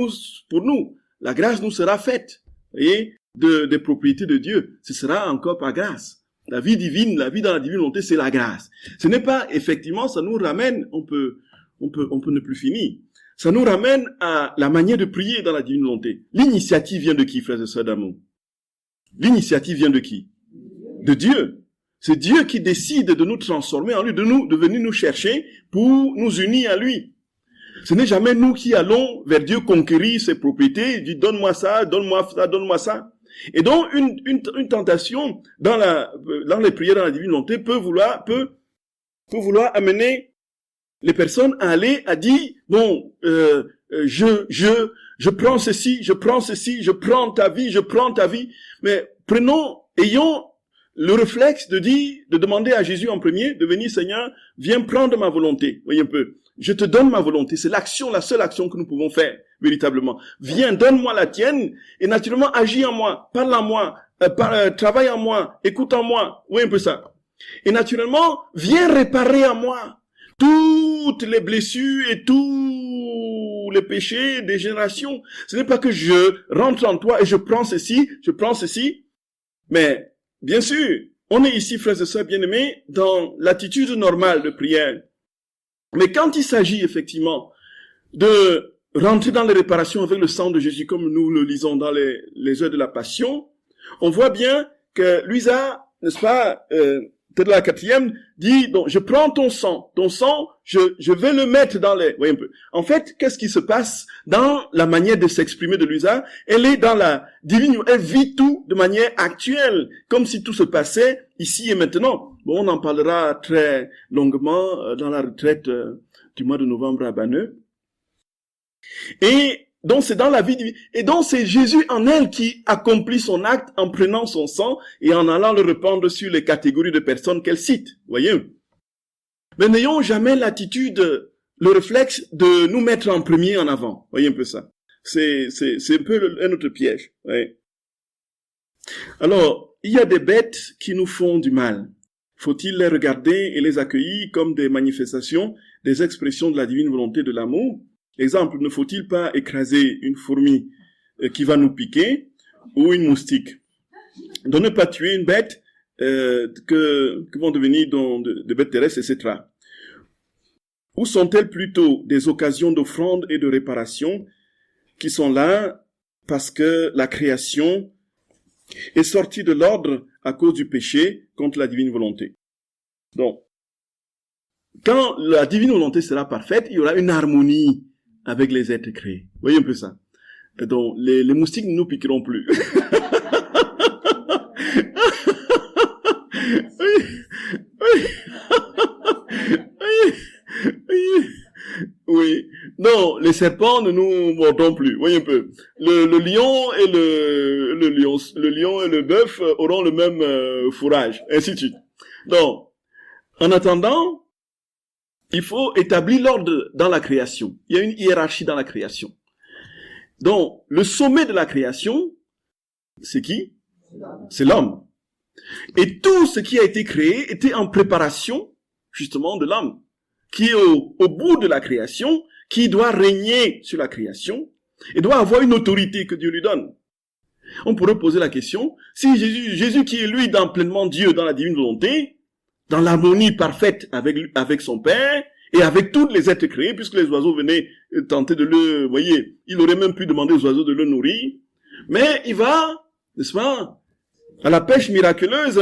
pour nous, la grâce nous sera faite, voyez, des propriétés de Dieu. Ce sera encore par grâce. La vie divine, la vie dans la divine volonté, c'est la grâce. Ce n'est pas, effectivement, ça nous ramène, on peut ne plus finir. Ça nous ramène à la manière de prier dans la divine volonté. L'initiative vient de qui, frères et sœurs d'amour? L'initiative vient de qui? De Dieu. C'est Dieu qui décide de nous transformer en lui, de venir nous chercher pour nous unir à lui. Ce n'est jamais nous qui allons vers Dieu conquérir ses propriétés, dit donne-moi ça, donne-moi ça, donne-moi ça. Et donc, une tentation dans les prières dans la divine volonté peut vouloir amener les personnes à dire, bon, je prends ceci, je prends ta vie, mais ayons le réflexe de demander à Jésus en premier, de venir, Seigneur, viens prendre ma volonté. Voyez un peu. Je te donne ma volonté. C'est la seule action que nous pouvons faire, véritablement. Viens, donne-moi la tienne, et naturellement, agis en moi, parle en moi, travaille en moi, écoute en moi. Oui, un peu ça. Et naturellement, viens réparer en moi toutes les blessures et tous les péchés des générations. Ce n'est pas que je rentre en toi et je prends ceci, mais, bien sûr, on est ici, frères et sœurs bien-aimés, dans l'attitude normale de prière. Mais quand il s'agit effectivement de rentrer dans les réparations avec le sang de Jésus, comme nous le lisons dans les heures de la Passion, on voit bien que Luisa, n'est-ce pas, peut-être la 4e, dit, donc, je prends ton sang, je vais le mettre dans les... Voyez un peu. En fait, qu'est-ce qui se passe dans la manière de s'exprimer de Luisa? Elle est dans la divine, elle vit tout de manière actuelle, comme si tout se passait ici et maintenant. Bon, on en parlera très longuement dans la retraite du mois de novembre à Banneux. Et donc, c'est dans la vie divine. Et donc, c'est Jésus en elle qui accomplit son acte en prenant son sang et en allant le répandre sur les catégories de personnes qu'elle cite. Voyez? Mais n'ayons jamais l'attitude, le réflexe de nous mettre en premier en avant. Voyez un peu ça. C'est un peu un autre piège. Ouais. Alors, il y a des bêtes qui nous font du mal. Faut-il les regarder et les accueillir comme des manifestations, des expressions de la divine volonté de l'amour? Exemple, ne faut-il pas écraser une fourmi qui va nous piquer ou une moustique? Donc ne pas tuer une bête que vont devenir des bêtes terrestres, etc. Ou sont-elles plutôt des occasions d'offrande et de réparation qui sont là parce que la création est sortie de l'ordre à cause du péché contre la divine volonté? Donc, quand la divine volonté sera parfaite, il y aura une harmonie avec les êtres créés. Vous voyez un peu ça. Et donc, les moustiques ne nous piqueront plus. Oui. Non, les serpents ne nous mordront plus. Vous voyez un peu. Le lion et le lion et le bœuf auront le même fourrage, ainsi de suite. Donc, en attendant, il faut établir l'ordre dans la création. Il y a une hiérarchie dans la création. Donc, le sommet de la création, c'est qui? C'est l'homme. Et tout ce qui a été créé était en préparation, justement, de l'homme, qui est au bout de la création, qui doit régner sur la création, et doit avoir une autorité que Dieu lui donne. On pourrait poser la question, si Jésus qui est lui pleinement Dieu dans la divine volonté, dans l'harmonie parfaite avec son Père, et avec tous les êtres créés, puisque les oiseaux venaient tenter de le, voyez, il aurait même pu demander aux oiseaux de le nourrir, mais il va, n'est-ce pas, à la pêche miraculeuse,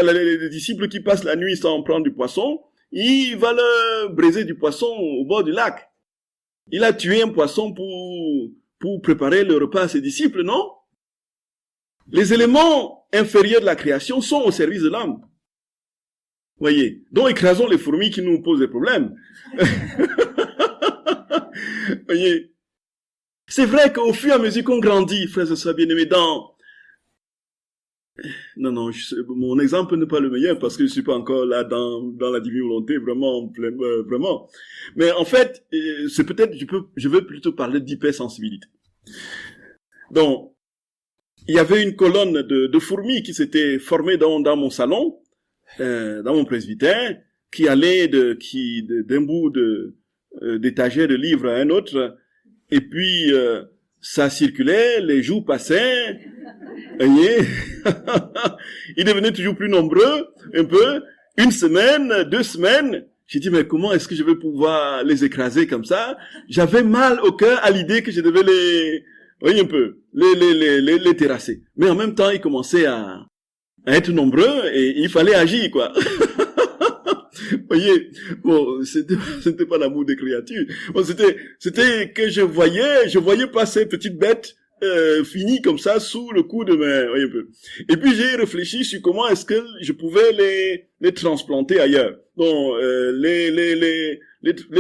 les disciples qui passent la nuit sans prendre du poisson, il va le briser du poisson au bord du lac. Il a tué un poisson pour préparer le repas à ses disciples, non? Les éléments inférieurs de la création sont au service de l'homme. Voyez. Donc, écrasons les fourmis qui nous posent des problèmes. Voyez. C'est vrai qu'au fur et à mesure qu'on grandit, frères et sœurs bien-aimés, non, mon exemple n'est pas le meilleur parce que je suis pas encore là dans la divine volonté, vraiment, vraiment. Mais en fait, c'est peut-être, je veux plutôt parler d'hypersensibilité. Donc, il y avait une colonne de fourmis qui s'était formée dans mon salon, dans mon presbytère, qui allait d'un bout d'étagère de livres à un autre, et puis ça circulait, les jours passaient, voyez, ils devenaient toujours plus nombreux, un peu, 1 semaine, 2 semaines. J'ai dit, mais comment est-ce que je vais pouvoir les écraser comme ça? J'avais mal au cœur à l'idée que je devais voyez un peu, les terrasser. Mais en même temps, ils commençaient à être nombreux et il fallait agir, quoi. Voyez, bon, c'était pas l'amour des créatures. Bon, c'était que je voyais pas ces petites bêtes finies comme ça sous le coup de mes, voyez un peu. Et puis j'ai réfléchi sur comment est-ce que je pouvais les transplanter ailleurs. Donc les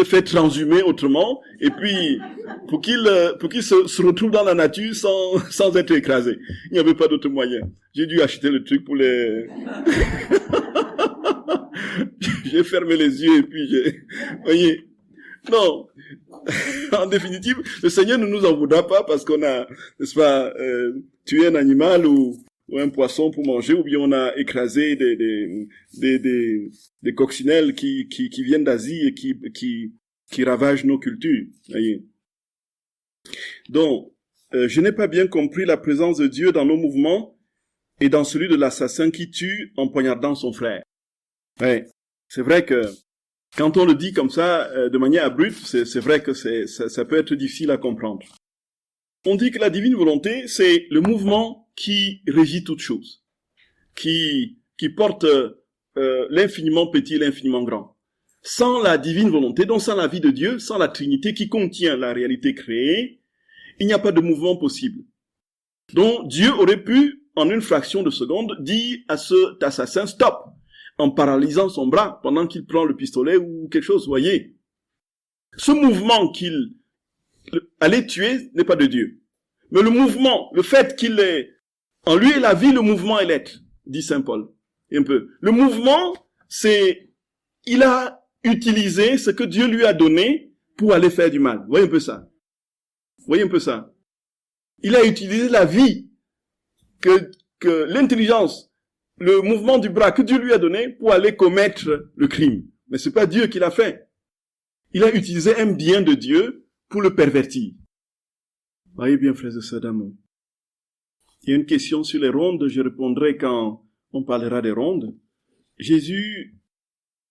faire transhumer autrement, et puis pour qu'ils se retrouvent dans la nature sans être écrasés. Il n'y avait pas d'autre moyen. J'ai dû acheter le truc pour les j'ai fermé les yeux et puis voyez. Non. En définitive, le Seigneur ne nous en voudra pas parce qu'on a, n'est-ce pas, tué un animal ou un poisson pour manger, ou bien on a écrasé des coccinelles qui viennent d'Asie et qui ravagent nos cultures. Voyez. Donc, je n'ai pas bien compris la présence de Dieu dans nos mouvements et dans celui de l'assassin qui tue en poignardant son frère. Ouais. C'est vrai que quand on le dit comme ça, de manière abrupte, c'est vrai que ça peut être difficile à comprendre. On dit que la divine volonté, c'est le mouvement qui régit toute chose, qui porte l'infiniment petit et l'infiniment grand. Sans la divine volonté, donc sans la vie de Dieu, sans la Trinité qui contient la réalité créée, il n'y a pas de mouvement possible. Donc Dieu aurait pu, en une fraction de seconde, dire à cet assassin « stop !» en paralysant son bras pendant qu'il prend le pistolet ou quelque chose, voyez. Ce mouvement qu'il allait tuer n'est pas de Dieu. Mais le mouvement, le fait qu'il est, en lui est la vie, le mouvement est l'être, dit Saint Paul. Un peu. Le mouvement, c'est, il a utilisé ce que Dieu lui a donné pour aller faire du mal. Voyez un peu ça. Voyez un peu ça. Il a utilisé la vie que l'intelligence, le mouvement du bras que Dieu lui a donné pour aller commettre le crime. Mais c'est pas Dieu qui l'a fait. Il a utilisé un bien de Dieu pour le pervertir. Voyez bien, frères et sœurs d'amour. Il y a une question sur les rondes, je répondrai quand on parlera des rondes. Jésus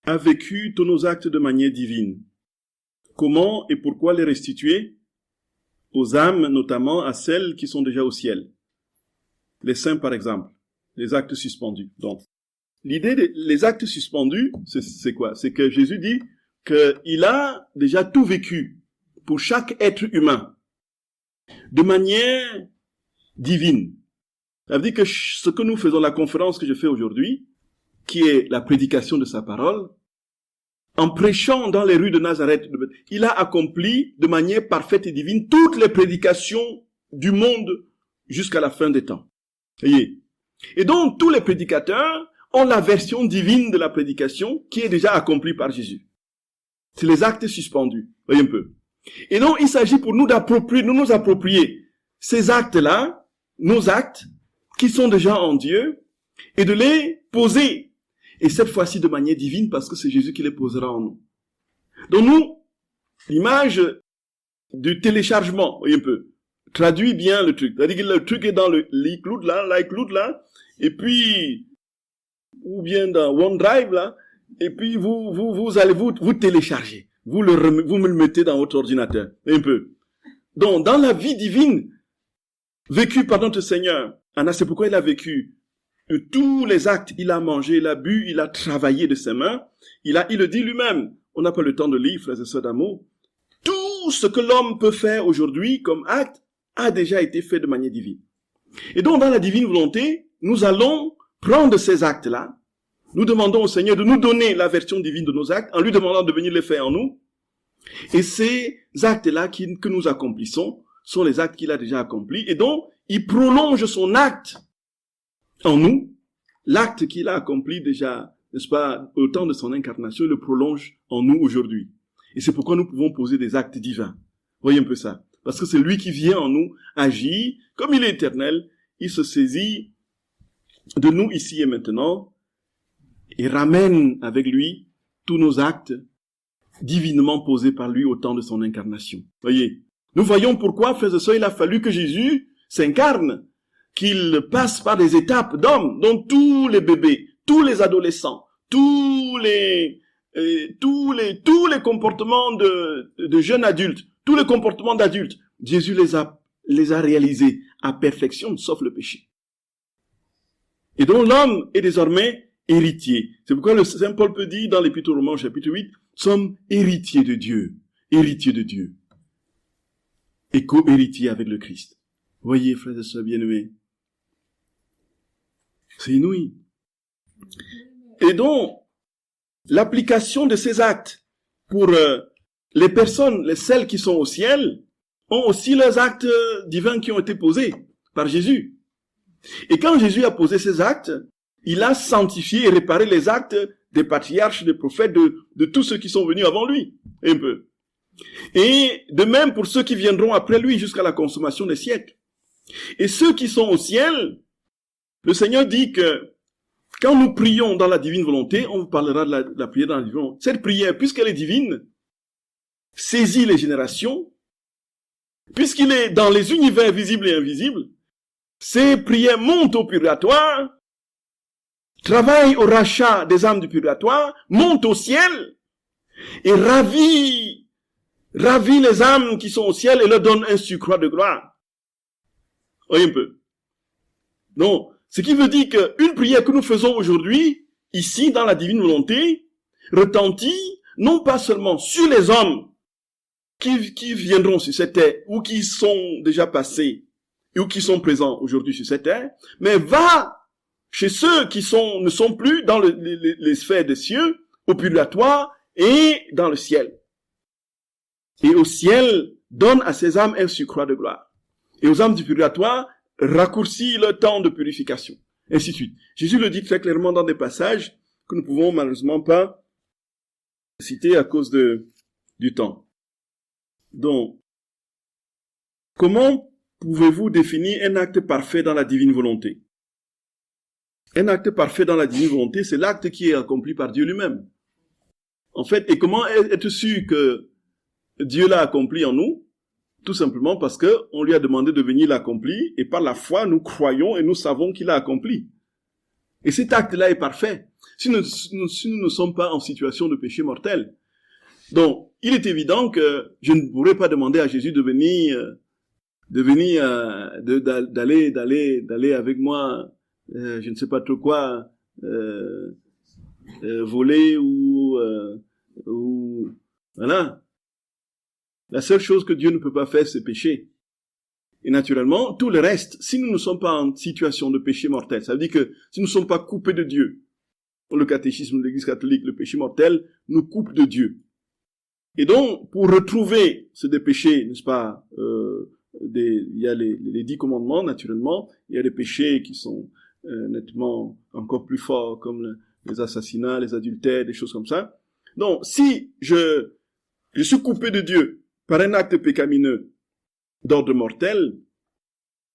a vécu tous nos actes de manière divine. Comment et pourquoi les restituer aux âmes, notamment à celles qui sont déjà au ciel? Les saints, par exemple. Les actes suspendus. Donc, l'idée des actes suspendus, c'est quoi? C'est que Jésus dit qu'il a déjà tout vécu pour chaque être humain de manière divine. Ça veut dire que ce que nous faisons, la conférence que je fais aujourd'hui, qui est la prédication de sa parole, en prêchant dans les rues de Nazareth, il a accompli de manière parfaite et divine toutes les prédications du monde jusqu'à la fin des temps. Voyez. Et donc, tous les prédicateurs ont la version divine de la prédication qui est déjà accomplie par Jésus. C'est les actes suspendus. Voyez un peu. Et donc, il s'agit pour nous de nous approprier ces actes-là, nos actes, qui sont déjà en Dieu, et de les poser. Et cette fois-ci de manière divine, parce que c'est Jésus qui les posera en nous. Donc nous, l'image du téléchargement, voyez un peu, traduit bien le truc. C'est-à-dire que le truc est dans l'iCloud là, et puis, ou bien dans OneDrive là, et puis vous allez vous télécharger. Vous me le mettez dans votre ordinateur. Un peu. Donc, dans la vie divine, vécue par notre Seigneur, Anna, c'est pourquoi il a vécu. De tous les actes, il a mangé, il a bu, il a travaillé de ses mains. Il le dit lui-même. On n'a pas le temps de lire, frères et sœurs d'amour. Tout ce que l'homme peut faire aujourd'hui comme acte a déjà été fait de manière divine. Et donc, dans la divine volonté, nous allons prendre ces actes-là. Nous demandons au Seigneur de nous donner la version divine de nos actes, en lui demandant de venir les faire en nous. Et ces actes-là que nous accomplissons sont les actes qu'il a déjà accomplis, et donc il prolonge son acte en nous, l'acte qu'il a accompli déjà, n'est-ce pas, au temps de son incarnation, il le prolonge en nous aujourd'hui. Et c'est pourquoi nous pouvons poser des actes divins. Voyez un peu ça. Parce que c'est lui qui vient en nous, agit, comme il est éternel, il se saisit de nous ici et maintenant, et ramène avec lui tous nos actes divinement posés par lui au temps de son incarnation. Voyez. Nous voyons pourquoi, frères et sœurs, il a fallu que Jésus s'incarne, qu'il passe par des étapes d'hommes, dont tous les bébés, tous les adolescents, tous les comportements de jeunes adultes, tous les comportements d'adultes, Jésus les a réalisés à perfection, sauf le péché. Et donc l'homme est désormais héritier. C'est pourquoi le Saint Paul peut dire dans l'Épître aux Romains, chapitre 8, sommes héritiers de Dieu, et co-héritiers avec le Christ. Voyez, frères et sœurs bien-aimés, c'est inouï. Et donc, l'application de ces actes pour les personnes, celles qui sont au ciel, ont aussi leurs actes divins qui ont été posés par Jésus. Et quand Jésus a posé ces actes, il a sanctifié et réparé les actes des patriarches, des prophètes, de tous ceux qui sont venus avant lui, un peu. Et de même pour ceux qui viendront après lui jusqu'à la consommation des siècles. Et ceux qui sont au ciel, le Seigneur dit que quand nous prions dans la divine volonté, on vous parlera de la prière dans la divine volonté. Cette prière, puisqu'elle est divine, saisit les générations, puisqu'il est dans les univers visibles et invisibles, ces prières montent au purgatoire, travaillent au rachat des âmes du purgatoire, montent au ciel, et ravit les âmes qui sont au ciel et leur donne un surcroît de gloire. Voyez un peu. Donc, ce qui veut dire qu'une prière que nous faisons aujourd'hui, ici, dans la divine volonté, retentit non pas seulement sur les hommes qui viendront sur cette terre, ou qui sont déjà passés, ou qui sont présents aujourd'hui sur cette terre, mais va chez ceux qui ne sont plus dans les sphères des cieux, au purgatoire et dans le ciel. Et au ciel, donne à ces âmes un surcroît de gloire. Et aux âmes du purgatoire, raccourcit le temps de purification. Ainsi de suite. Jésus le dit très clairement dans des passages que nous ne pouvons malheureusement pas citer à cause du temps. Donc, comment pouvez-vous définir un acte parfait dans la divine volonté? Un acte parfait dans la divine volonté, c'est l'acte qui est accompli par Dieu lui-même. En fait, et comment être sûr que Dieu l'a accompli en nous? Tout simplement parce que on lui a demandé de venir l'accomplir, et par la foi, nous croyons et nous savons qu'il l'a accompli. Et cet acte-là est parfait. Si nous ne sommes pas en situation de péché mortel. Donc, il est évident que je ne pourrais pas demander à Jésus d'aller avec moi, je ne sais pas trop quoi, voler ou voilà. La seule chose que Dieu ne peut pas faire, c'est pécher. Et naturellement, tout le reste, si nous ne sommes pas en situation de péché mortel, ça veut dire que si nous ne sommes pas coupés de Dieu, pour le catéchisme de l'Église catholique, le péché mortel nous coupe de Dieu. Et donc, pour retrouver ce des péchés, n'est-ce pas, il y a les 10 commandements, naturellement, il y a des péchés qui sont nettement encore plus forts, comme les assassinats, les adultères, des choses comme ça. Donc, si je suis coupé de Dieu par un acte pécamineux d'ordre mortel,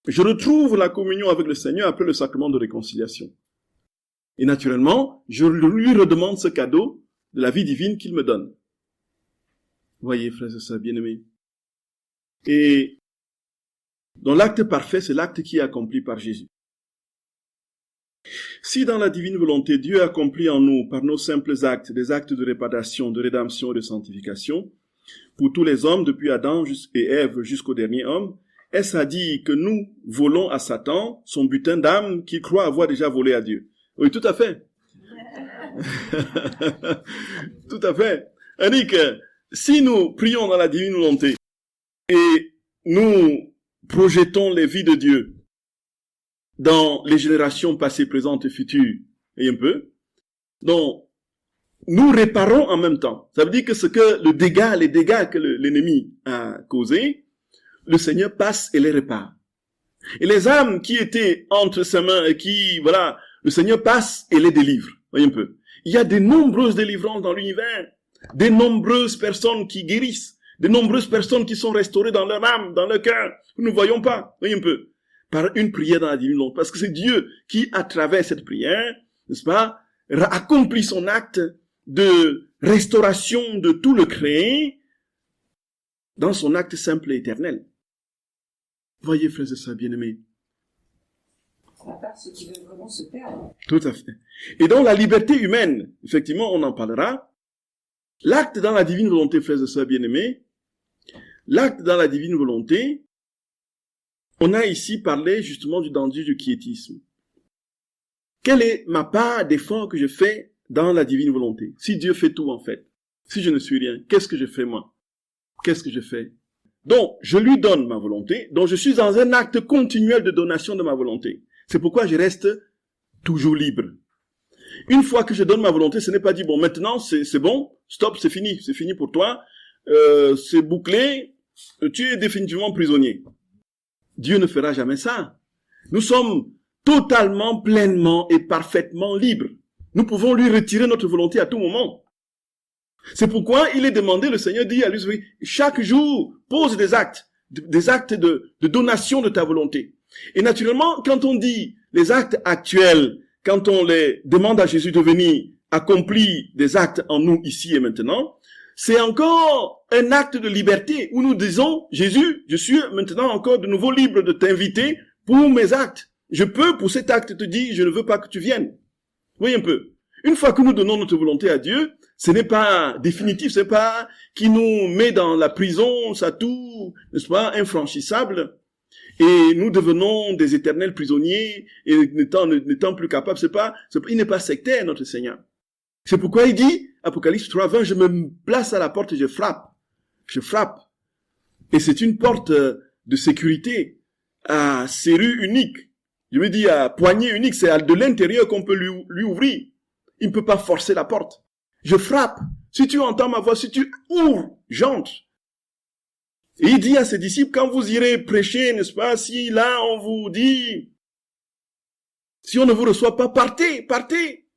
je retrouve la communion avec le Seigneur après le sacrement de réconciliation. Et naturellement, je lui redemande ce cadeau de la vie divine qu'il me donne. Voyez, frères et sœurs bien-aimés. Et donc l'acte parfait, c'est l'acte qui est accompli par Jésus. Si dans la divine volonté, Dieu accomplit en nous, par nos simples actes, des actes de réparation, de rédemption et de sanctification, pour tous les hommes, depuis Adam et Ève jusqu'au dernier homme, est-ce à dire que nous volons à Satan son butin d'âme qu'il croit avoir déjà volé à Dieu? Oui, tout à fait. Tout à fait. On dit que si nous prions dans la divine volonté et nous projetons les vies de Dieu dans les générations passées, présentes et futures, et un peu, donc nous réparons en même temps. Ça veut dire que les dégâts que l'ennemi a causés, le Seigneur passe et les répare. Et les âmes qui étaient entre ses mains et qui, voilà, le Seigneur passe et les délivre. Voyez un peu. Il y a de nombreuses délivrances dans l'univers, de nombreuses personnes qui guérissent, de nombreuses personnes qui sont restaurées dans leur âme, dans leur cœur. Nous ne voyons pas. Voyez un peu. Par une prière dans la divine volonté. Parce que c'est Dieu qui, à travers cette prière, n'est-ce pas, accomplit son acte de restauration de tout le créé dans son acte simple et éternel. Voyez, frères et sœurs bien-aimés. À part ceux qui veulent vraiment se perdre. Tout à fait. Et dans la liberté humaine, effectivement, on en parlera. L'acte dans la divine volonté, frères et sœurs bien-aimés, l'acte dans la divine volonté, on a ici parlé justement du danger du quiétisme. Quelle est ma part d'effort que je fais dans la divine volonté? Si Dieu fait tout en fait, si je ne suis rien, qu'est-ce que je fais moi? Qu'est-ce que je fais? Donc, je lui donne ma volonté, donc je suis dans un acte continuel de donation de ma volonté. C'est pourquoi je reste toujours libre. Une fois que je donne ma volonté, ce n'est pas dit, bon, maintenant c'est bon, stop, c'est fini pour toi, c'est bouclé, tu es définitivement prisonnier. Dieu ne fera jamais ça. Nous sommes totalement, pleinement et parfaitement libres. Nous pouvons lui retirer notre volonté à tout moment. C'est pourquoi il est demandé, le Seigneur dit à lui, chaque jour, pose des actes de donation de ta volonté. Et naturellement, quand on dit les actes actuels, quand on les demande à Jésus de venir accomplir des actes en nous ici et maintenant, c'est encore un acte de liberté où nous disons, Jésus, je suis maintenant encore de nouveau libre de t'inviter pour mes actes. Je peux, pour cet acte, te dire, je ne veux pas que tu viennes. Voyez un peu. Une fois que nous donnons notre volonté à Dieu, ce n'est pas définitif, ce n'est pas qui nous met dans la prison, ça tout, n'est-ce pas, infranchissable. Et nous devenons des éternels prisonniers et n'étant plus capables, il n'est pas sectaire, notre Seigneur. C'est pourquoi il dit, Apocalypse 3:20, je me place à la porte et je frappe. Je frappe. Et c'est une porte de sécurité à serrure unique. Je me dis à poignée unique, c'est de l'intérieur qu'on peut lui ouvrir. Il ne peut pas forcer la porte. Je frappe. Si tu entends ma voix, si tu ouvres, j'entre. Et il dit à ses disciples, quand vous irez prêcher, n'est-ce pas, si là on vous dit, si on ne vous reçoit pas, partez, partez.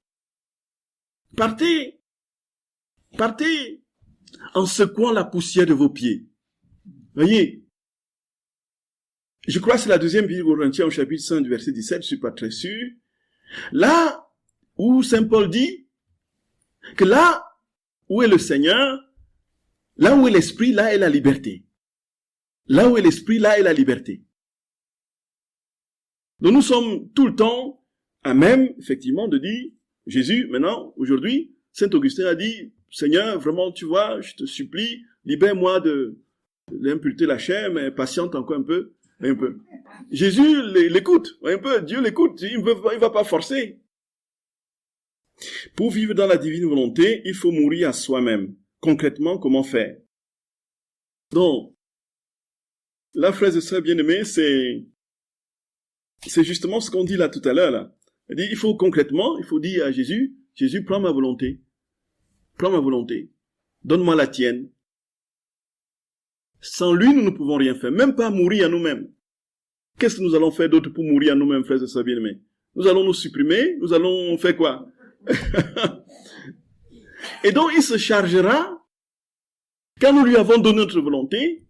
Partez. Partez. En secouant la poussière de vos pieds. Voyez. Je crois que c'est la deuxième Bible Corinthiens au chapitre 5 du verset 17, je suis pas très sûr. Là où Saint Paul dit que là où est le Seigneur, là où est l'Esprit, là est la liberté. Là où est l'Esprit, là est la liberté. Donc nous sommes tout le temps à même, effectivement, de dire, Jésus, maintenant, aujourd'hui, Saint Augustin a dit, Seigneur, vraiment, tu vois, je te supplie, libère-moi de l'impureté de la chair, mais patiente encore un peu. Jésus l'écoute, un peu, Dieu l'écoute, il va pas forcer. Pour vivre dans la divine volonté, il faut mourir à soi-même. Concrètement, comment faire? Donc, là, frères et sœurs bien-aimés, c'est justement ce qu'on dit là tout à l'heure, là. Il faut concrètement, il faut dire à Jésus, Jésus, prends ma volonté. Prends ma volonté. Donne-moi la tienne. Sans lui, nous ne pouvons rien faire, même pas mourir à nous-mêmes. Qu'est-ce que nous allons faire d'autre pour mourir à nous-mêmes, frères et sœurs bien-aimés? Nous allons nous supprimer, nous allons faire quoi? Et donc, il se chargera, quand nous lui avons donné notre volonté,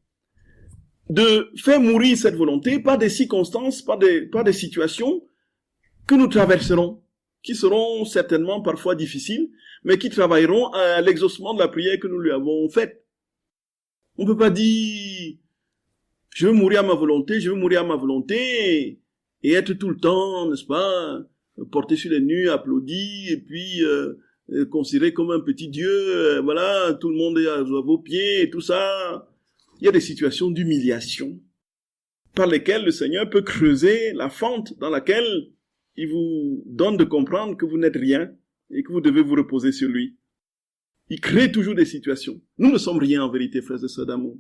de faire mourir cette volonté par des circonstances, par des situations que nous traverserons, qui seront certainement parfois difficiles, mais qui travailleront à l'exaucement de la prière que nous lui avons faite. On ne peut pas dire, je veux mourir à ma volonté, et être tout le temps, n'est-ce pas, porté sur les nues, applaudi, et puis considéré comme un petit Dieu, voilà, tout le monde est à vos pieds, et tout ça. Il y a des situations d'humiliation par lesquelles le Seigneur peut creuser la fente dans laquelle il vous donne de comprendre que vous n'êtes rien et que vous devez vous reposer sur lui. Il crée toujours des situations. Nous ne sommes rien en vérité, frères et sœurs d'amour.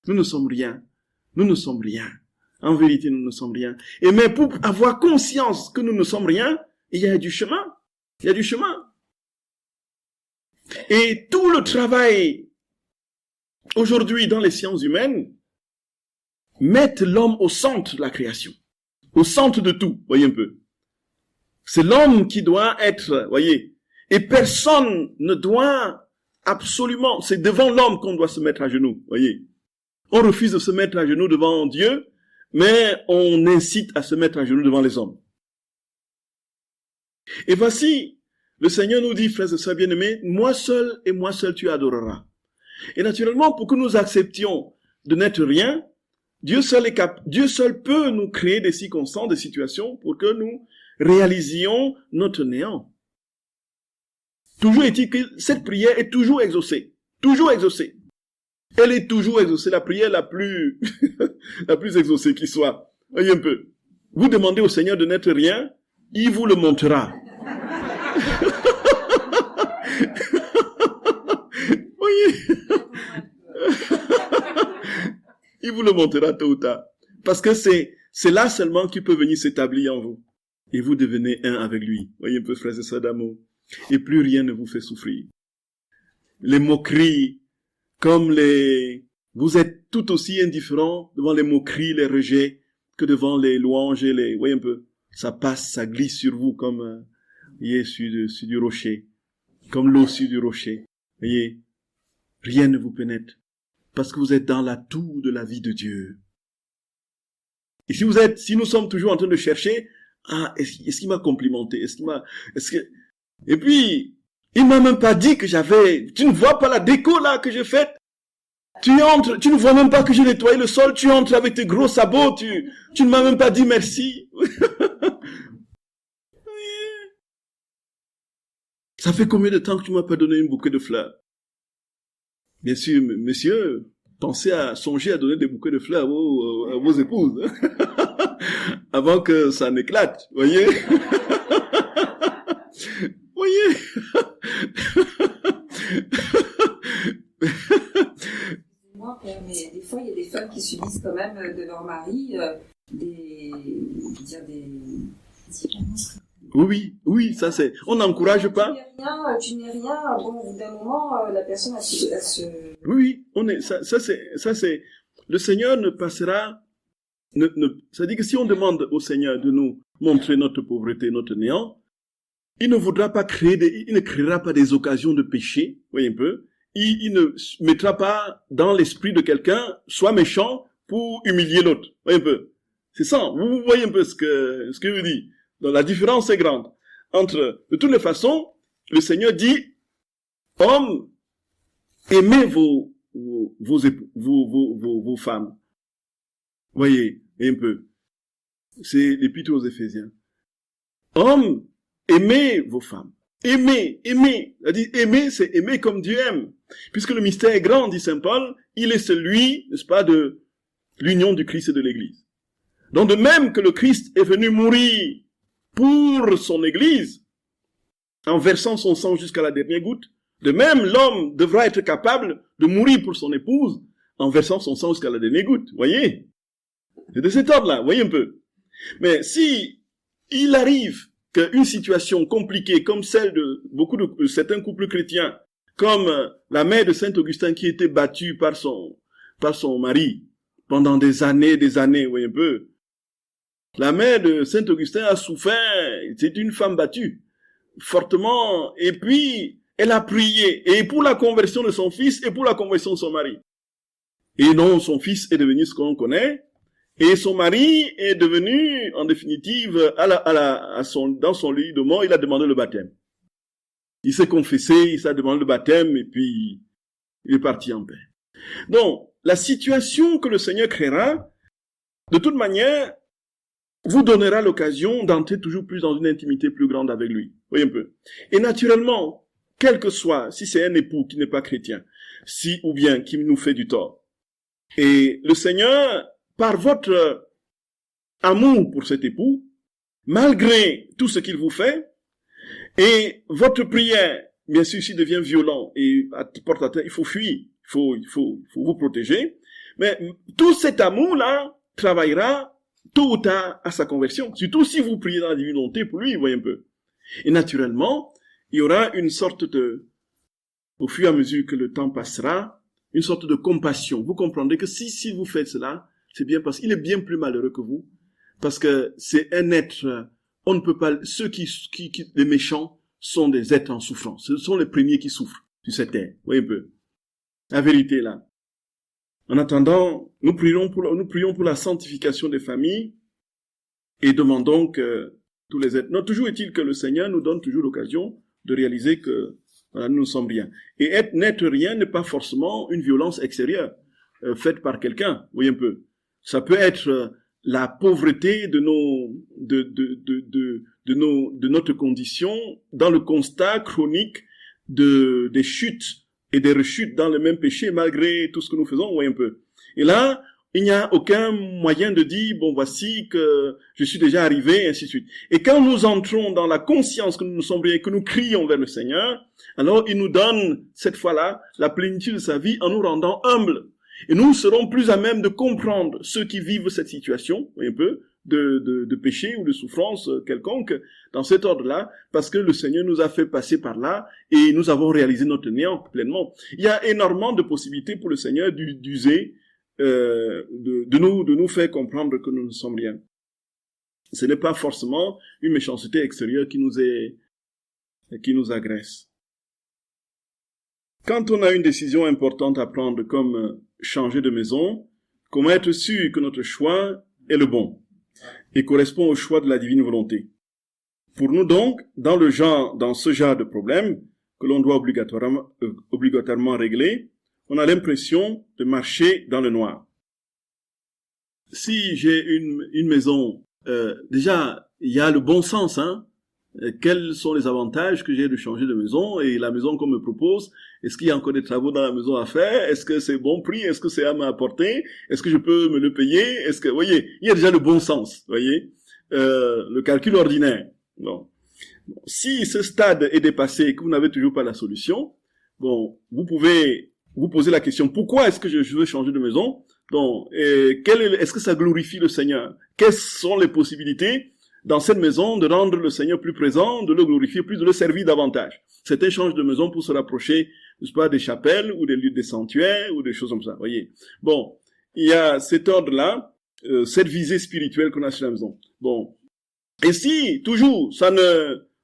Nous ne sommes rien. Nous ne sommes rien. En vérité, nous ne sommes rien. Et mais pour avoir conscience que nous ne sommes rien, il y a du chemin. Il y a du chemin. Et tout le travail aujourd'hui dans les sciences humaines mettent l'homme au centre de la création, au centre de tout, voyez un peu. C'est l'homme qui doit être, voyez, et personne ne doit absolument, c'est devant l'homme qu'on doit se mettre à genoux, voyez. On refuse de se mettre à genoux devant Dieu, mais on incite à se mettre à genoux devant les hommes. Et voici, le Seigneur nous dit, frères et sœurs bien-aimés, moi seul et moi seul tu adoreras. Et naturellement, pour que nous acceptions de n'être rien, Dieu seul peut nous créer des circonstances, des situations pour que nous réalisions notre néant. Toujours est-il que cette prière est toujours exaucée. Toujours exaucée. Elle est toujours exaucée, la prière la plus, la plus exaucée qui soit. Voyez un peu. Vous demandez au Seigneur de n'être rien, il vous le montrera. Voyez. Il vous le montrera tôt ou tard. Parce que c'est là seulement qu'il peut venir s'établir en vous. Et vous devenez un avec lui. Voyez un peu, frères et sœurs d'amour. Et plus rien ne vous fait souffrir. Les moqueries, vous êtes tout aussi indifférents devant les moqueries, les rejets, que devant les louanges et les, voyez un peu, ça passe, ça glisse sur vous comme, voyez, sur du rocher. Comme l'eau sur du rocher. Voyez, rien ne vous pénètre. Parce que vous êtes dans la tour de la vie de Dieu. Et si nous sommes toujours en train de chercher, est-ce qu'il m'a complimenté? Et puis, il m'a même pas dit que tu ne vois pas la déco là que j'ai faite? Tu ne vois même pas que j'ai nettoyé le sol, tu entres avec tes gros sabots, tu ne m'as même pas dit merci. Ça fait combien de temps que tu m'as pas donné une bouquet de fleurs? Bien sûr, messieurs, songez à donner des bouquets de fleurs à vos épouses, hein, avant que ça n'éclate, voyez. Voyez. Moi, père, mais des fois, il y a des femmes qui subissent quand même de leur mari des Oui, ça c'est. On n'encourage pas. Tu n'es rien. Bon, au bout d'un moment, la personne elle se. Oui, ça c'est. Le Seigneur ne passera. Ça dit que si on demande au Seigneur de nous montrer notre pauvreté, notre néant, il ne voudra pas il ne créera pas des occasions de péché, voyez un peu. Il ne mettra pas dans l'esprit de quelqu'un, soit méchant, pour humilier l'autre, voyez un peu. C'est ça, vous voyez un peu ce que je veux dire. Donc la différence est grande. De toutes les façons, le Seigneur dit, hommes, aimez vos femmes. Voyez, un peu. C'est l'épître aux Éphésiens. Hommes, aimez vos femmes. Aimez. C'est-à-dire, aimer, c'est aimer comme Dieu aime. Puisque le mystère est grand, dit saint Paul, il est celui, n'est-ce pas, de l'union du Christ et de l'Église. Donc de même que le Christ est venu mourir pour son Église, en versant son sang jusqu'à la dernière goutte, de même l'homme devra être capable de mourir pour son épouse, en versant son sang jusqu'à la dernière goutte. Voyez? C'est de cet ordre-là, voyez un peu. Mais si il arrive qu'une situation compliquée comme celle de certains couples chrétiens, comme la mère de Saint Augustin qui était battue par son mari pendant des années, vous voyez un peu. La mère de Saint Augustin a souffert, c'est une femme battue, fortement, et puis elle a prié, et pour la conversion de son fils, et pour la conversion de son mari. Et non, son fils est devenu ce qu'on connaît, et son mari est devenu, en définitive, dans son lit de mort, il a demandé le baptême. Il s'est confessé, il s'est demandé le baptême, et puis il est parti en paix. Donc, la situation que le Seigneur créera, de toute manière, vous donnera l'occasion d'entrer toujours plus dans une intimité plus grande avec lui. Voyez un peu. Et naturellement, quel que soit, si c'est un époux qui n'est pas chrétien, ou bien qui nous fait du tort, et le Seigneur, par votre amour pour cet époux, malgré tout ce qu'il vous fait, et votre prière, bien sûr, s'il devient violent et porte atteinte, il faut fuir, il faut vous protéger, mais tout cet amour-là travaillera tôt ou tard à sa conversion, surtout si vous priez dans la divine volonté pour lui, vous voyez un peu. Et naturellement, il y aura une sorte au fur et à mesure que le temps passera, une sorte de compassion. Vous comprendrez que si vous faites cela, c'est bien parce qu'il est bien plus malheureux que vous, parce que c'est un être, on ne peut pas, les méchants sont des êtres en souffrance. Ce sont les premiers qui souffrent sur cette terre. Vous voyez un peu. La vérité là. En attendant, nous prions pour la sanctification des familles et demandons que tous les êtres. Non, toujours est-il que le Seigneur nous donne toujours l'occasion de réaliser que voilà, nous ne sommes rien. Et n'être rien n'est pas forcément une violence extérieure faite par quelqu'un. Vous voyez un peu. Ça peut être la pauvreté de notre condition dans le constat chronique des chutes et des rechutes dans le même péché malgré tout ce que nous faisons. Vous voyez un peu. Et là, il n'y a aucun moyen de dire, bon, voici que je suis déjà arrivé, et ainsi de suite. Et quand nous entrons dans la conscience que nous nous sommes bien, que nous crions vers le Seigneur, alors il nous donne, cette fois-là, la plénitude de sa vie en nous rendant humbles. Et nous serons plus à même de comprendre ceux qui vivent cette situation, un peu, de péché ou de souffrance quelconque, dans cet ordre-là, parce que le Seigneur nous a fait passer par là, et nous avons réalisé notre néant pleinement. Il y a énormément de possibilités pour le Seigneur d'user, de nous faire comprendre que nous ne sommes rien. Ce n'est pas forcément une méchanceté extérieure qui nous agresse. Quand on a une décision importante à prendre comme changer de maison, comment être sûr que notre choix est le bon et correspond au choix de la divine volonté? Pour nous donc, dans ce genre de problème que l'on doit obligatoirement régler, on a l'impression de marcher dans le noir. Si j'ai une maison, déjà, il y a le bon sens, hein. Quels sont les avantages que j'ai de changer de maison et la maison qu'on me propose? Est-ce qu'il y a encore des travaux dans la maison à faire? Est-ce que c'est bon prix? Est-ce que c'est à m'apporter? Est-ce que je peux me le payer? Vous voyez, il y a déjà le bon sens, vous voyez, le calcul ordinaire. Bon. Si ce stade est dépassé et que vous n'avez toujours pas la solution, bon, vous pouvez vous poser la question, pourquoi est-ce que je veux changer de maison? Donc, est-ce que ça glorifie le Seigneur? Quelles sont les possibilités dans cette maison de rendre le Seigneur plus présent, de le glorifier plus, de le servir davantage? Certains changent de maison pour se rapprocher, n'est-ce pas, des chapelles ou des lieux des sanctuaires ou des choses comme ça, voyez. Bon, il y a cet ordre-là, cette visée spirituelle qu'on a sur la maison. Bon, et si toujours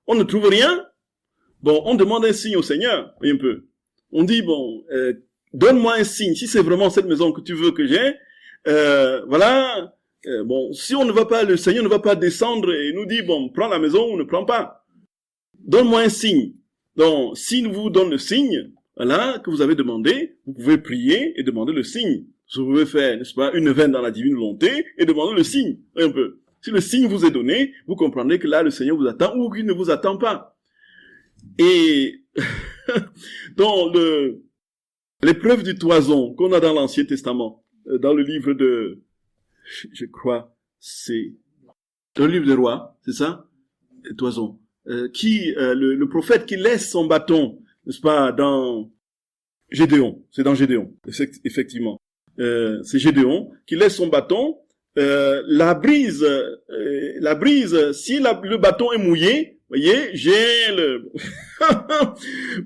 on ne trouve rien, bon, on demande un signe au Seigneur, voyez un peu. On dit, bon, donne-moi un signe, si c'est vraiment cette maison que tu veux que j'ai, voilà, bon, si on ne va pas, le Seigneur ne va pas descendre et nous dit, bon, prends la maison ou ne prends pas. Donne-moi un signe. Donc, s'il vous donne le signe, voilà, que vous avez demandé, vous pouvez prier et demander le signe. Vous pouvez faire, n'est-ce pas, une veine dans la divine volonté et demander le signe, un peu. Si le signe vous est donné, vous comprendrez que là, le Seigneur vous attend ou qu'il ne vous attend pas. Et, donc, l'épreuve du toison qu'on a dans l'Ancien Testament, dans le livre je crois, c'est dans le livre des rois, c'est ça? Toison. Le prophète qui laisse son bâton, n'est-ce pas, dans Gédéon. C'est dans Gédéon, effectivement. C'est Gédéon qui laisse son bâton. La brise, si le bâton est mouillé, voyez,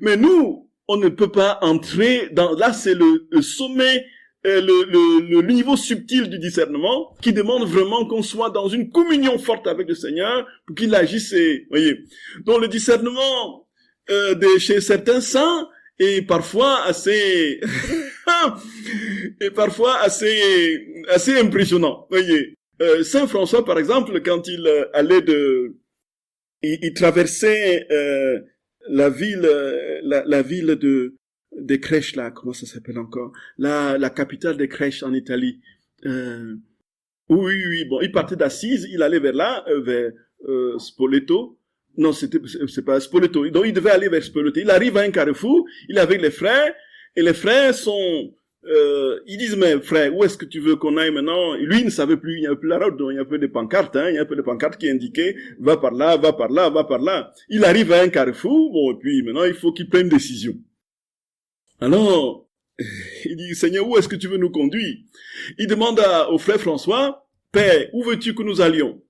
mais nous, on ne peut pas entrer là c'est le sommet, le niveau subtil du discernement qui demande vraiment qu'on soit dans une communion forte avec le Seigneur pour qu'il agisse, voyez. Donc le discernement chez certains saints est parfois assez assez impressionnant, voyez. Saint François, par exemple, quand il allait il traversait la ville des crèches là, comment ça s'appelle encore, la capitale des crèches en Italie. Oui, bon, il partait d'Assise, il allait vers là, vers Spoleto. Non, c'est pas Spoleto. Donc il devait aller vers Spoleto. Il arrive à un carrefour, il est avec les frères, et les frères ils disent, mais frère, où est-ce que tu veux qu'on aille maintenant? Lui, il ne savait plus, il n'y avait plus la route, donc il y a un peu de pancartes, il y a un peu de pancartes qui indiquaient, va par là, va par là, va par là. Il arrive à un carrefour, bon, et puis maintenant, il faut qu'il prenne une décision. Alors, il dit, Seigneur, où est-ce que tu veux nous conduire? Il demande au frère François, Père, où veux-tu que nous allions?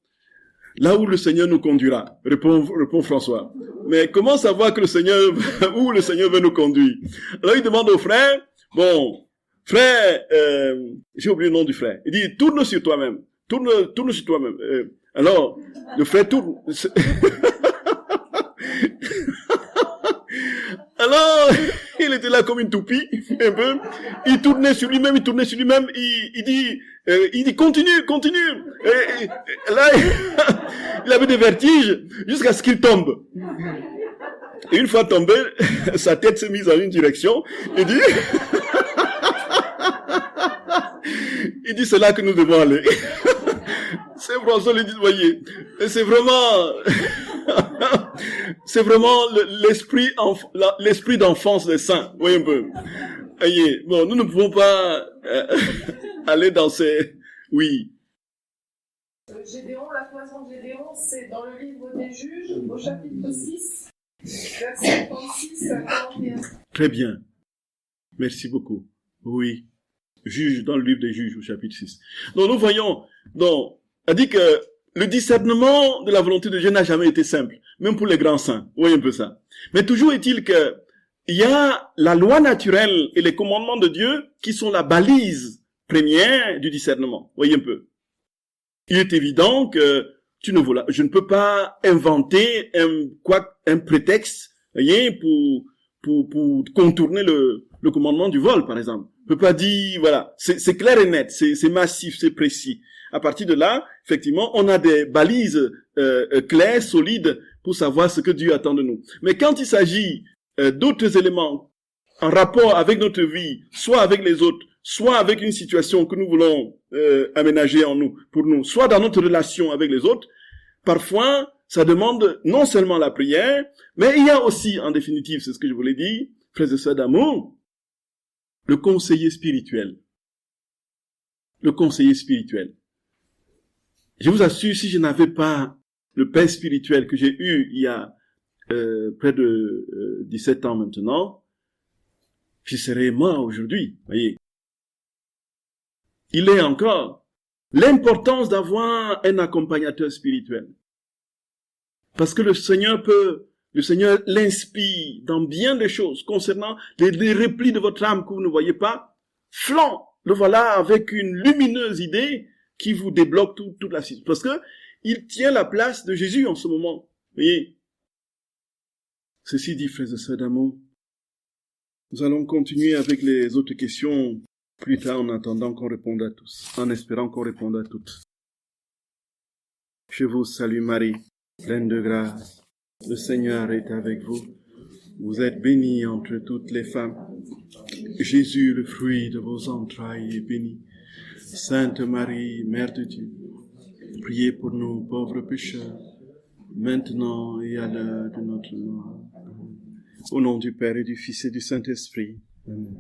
Là où le Seigneur nous conduira, répond François. Mais comment savoir que où le Seigneur veut nous conduire? Alors il demande au frère, bon, frère, j'ai oublié le nom du frère. Il dit, tourne sur toi-même. Tourne sur toi-même. Alors, le frère tourne. Alors, il était là comme une toupie, un peu. Il tournait sur lui-même, il dit, continue. Et là, il avait des vertiges jusqu'à ce qu'il tombe. Et une fois tombé, sa tête s'est mise en une direction. Il dit, c'est là que nous devons aller. C'est François lui dit, voyez, c'est vraiment l'esprit d'enfance des saints. Voyez un peu. Voyez, bon, nous ne pouvons pas aller dans ces, oui. Gédéon, la cloison de Gédéon, c'est dans le livre des Juges, au chapitre 6, verset 36 à 41. Très bien. Merci beaucoup. Oui. Juge, dans le livre des Juges, au chapitre 6. Donc, nous voyons, a dit que le discernement de la volonté de Dieu n'a jamais été simple, même pour les grands saints. Vous voyez un peu ça. Mais toujours est-il que il y a la loi naturelle et les commandements de Dieu qui sont la balise première du discernement. Vous voyez un peu. Il est évident que je ne peux pas inventer un prétexte, voyez, pour contourner le commandement du vol, par exemple. Je peux pas dire, voilà, c'est clair et net, c'est massif, c'est précis. À partir de là, effectivement, on a des balises claires, solides, pour savoir ce que Dieu attend de nous. Mais quand il s'agit d'autres éléments en rapport avec notre vie, soit avec les autres, soit avec une situation que nous voulons aménager pour nous, soit dans notre relation avec les autres, parfois, ça demande non seulement la prière, mais il y a aussi, en définitive, c'est ce que je voulais dire, frères et sœurs d'amour, le conseiller spirituel. Le conseiller spirituel. Je vous assure, si je n'avais pas le père spirituel que j'ai eu il y a près de 17 ans maintenant, je serais mort aujourd'hui. Voyez. Il est encore l'importance d'avoir un accompagnateur spirituel. Parce que le Seigneur l'inspire dans bien des choses concernant les replis de votre âme que vous ne voyez pas. Flanc, le voilà avec une lumineuse idée qui vous débloque toute la situation. Parce que il tient la place de Jésus en ce moment. Vous voyez. Ceci dit, frères et sœurs d'amour, nous allons continuer avec les autres questions plus tard en attendant qu'on réponde à tous, en espérant qu'on réponde à toutes. Je vous salue Marie, pleine de grâce. Le Seigneur est avec vous. Vous êtes bénie entre toutes les femmes. Jésus, le fruit de vos entrailles, est béni. Sainte Marie, Mère de Dieu, priez pour nous pauvres pécheurs, maintenant et à l'heure de notre mort. Au nom du Père et du Fils et du Saint-Esprit. Amen.